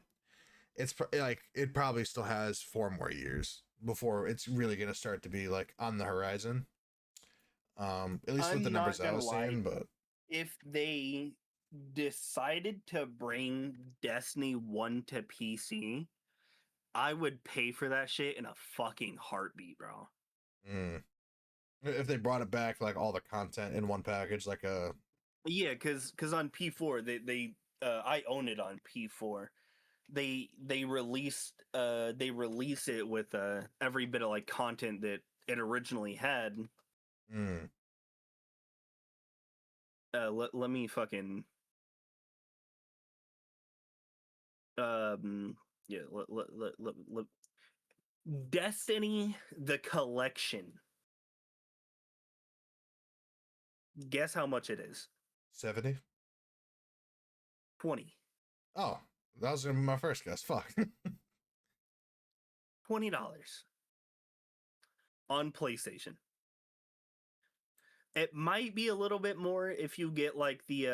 it's like it probably still has 4 more years before it's really gonna start to be like on the horizon. At least with the I'm numbers not I gonna was lie. seeing, but If they decided to bring Destiny 1 to PC, I would pay for that shit in a fucking heartbeat, bro. mm. If they brought it back, like all the content in one package, like a Yeah, cause on P4 they I own it on P4. They release it with every bit of like content that it originally had. mm. Let me fucking yeah let Destiny the collection. Guess how much it is? 70. 20. Oh, that was gonna be my first guess. Fuck. $20 on PlayStation. It might be a little bit more if you get like the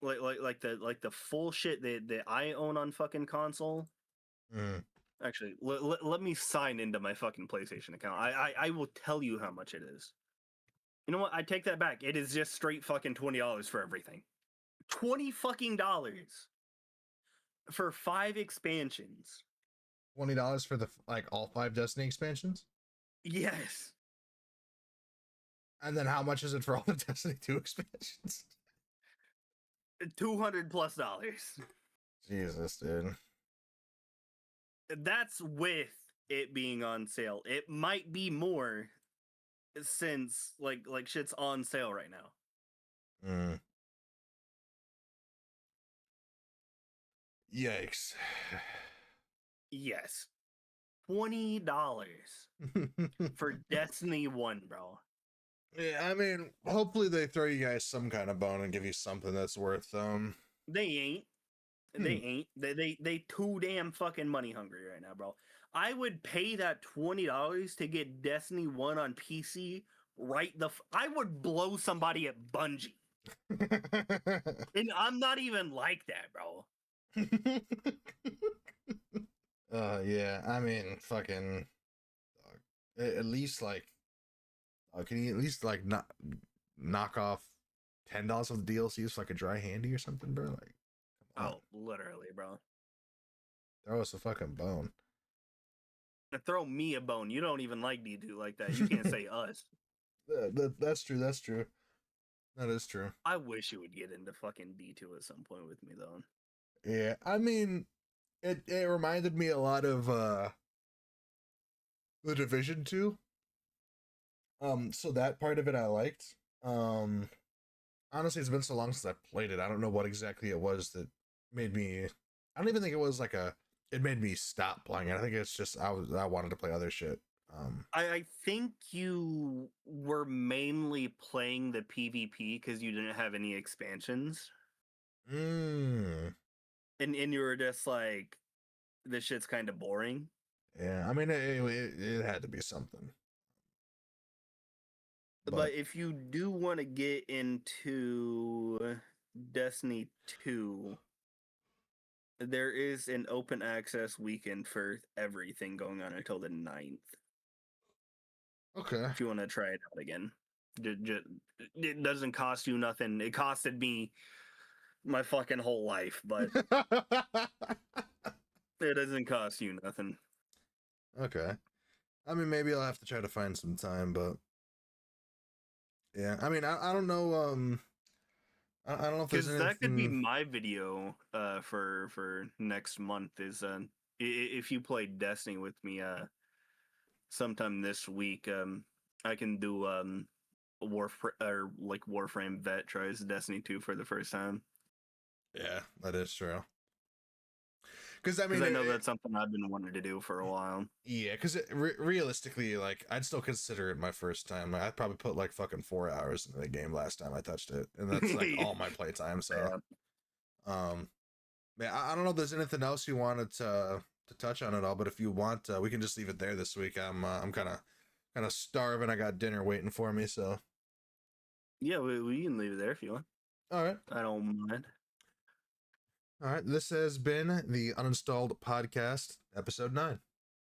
the full shit that I own on fucking console. Mm. Actually, let me sign into my fucking PlayStation account. I will tell you how much it is. You know what? I take that back. It is just straight fucking $20 for everything. 20 fucking dollars for 5 expansions. $20 for the like all 5 Destiny expansions, Yes. and then how much is it for all the Destiny 2 expansions? 200 plus dollars. Jesus, dude. That's with it being on sale. It might be more since like shit's on sale right now. Mm. Yikes. Yes. $20 for Destiny 1, bro. Yeah, I mean, hopefully they throw you guys some kind of bone and give you something that's worth They ain't. They ain't. They too damn fucking money hungry right now, bro. I would pay that $20 to get Destiny 1 on PC right I would blow somebody at Bungie. And I'm not even like that, bro. Yeah, I mean, fucking at least like can you at least like not knock off $10 of the DLCs for like a dry handy or something, bro? Like, come on, Oh, literally, bro. throw us a fucking bone. Throw me a bone. You don't even like D2 like that. You can't say us. That's true. That's true. That is true. I wish you would get into fucking D2 at some point with me, though. Yeah, I mean, it reminded me a lot of the Division 2. So that part of it I liked. Honestly, it's been so long since I played it. I don't know what exactly it was that made me. I don't even think it was like a. It made me stop playing it. I think it's just I wanted to play other shit. I think you were mainly playing the PvP because you didn't have any expansions. Mm, And you were just like, this shit's kind of boring. yeah, I mean it had to be something. But if you do want to get into Destiny 2, there is an open access weekend for everything going on until the 9th. Okay. If you want to try it out again. It doesn't cost you nothing. It costed me my fucking whole life, but it doesn't cost you nothing. Okay. I mean, maybe I'll have to try to find some time, but yeah. I mean, I don't know. I don't know if there's Because that could be anything. my video for next month is if you play Destiny with me sometime this week, I can do Warframe vet tries Destiny 2 for the first time. Yeah, that is true. Because I mean, Because I know that's something I've been wanting to do for a while. yeah. Because realistically, like, I'd still consider it my first time. I'd probably put like fucking 4 hours into the game last time I touched it, and that's like all my playtime. So, Yeah. um, Man, I don't know if there's anything else you wanted to touch on at all, but if you want, we can just leave it there this week. I'm kind of starving. I got dinner waiting for me, so Yeah, we can leave it there if you want. all right. I don't mind. All right. This has been the Uninstalled Podcast, episode 9.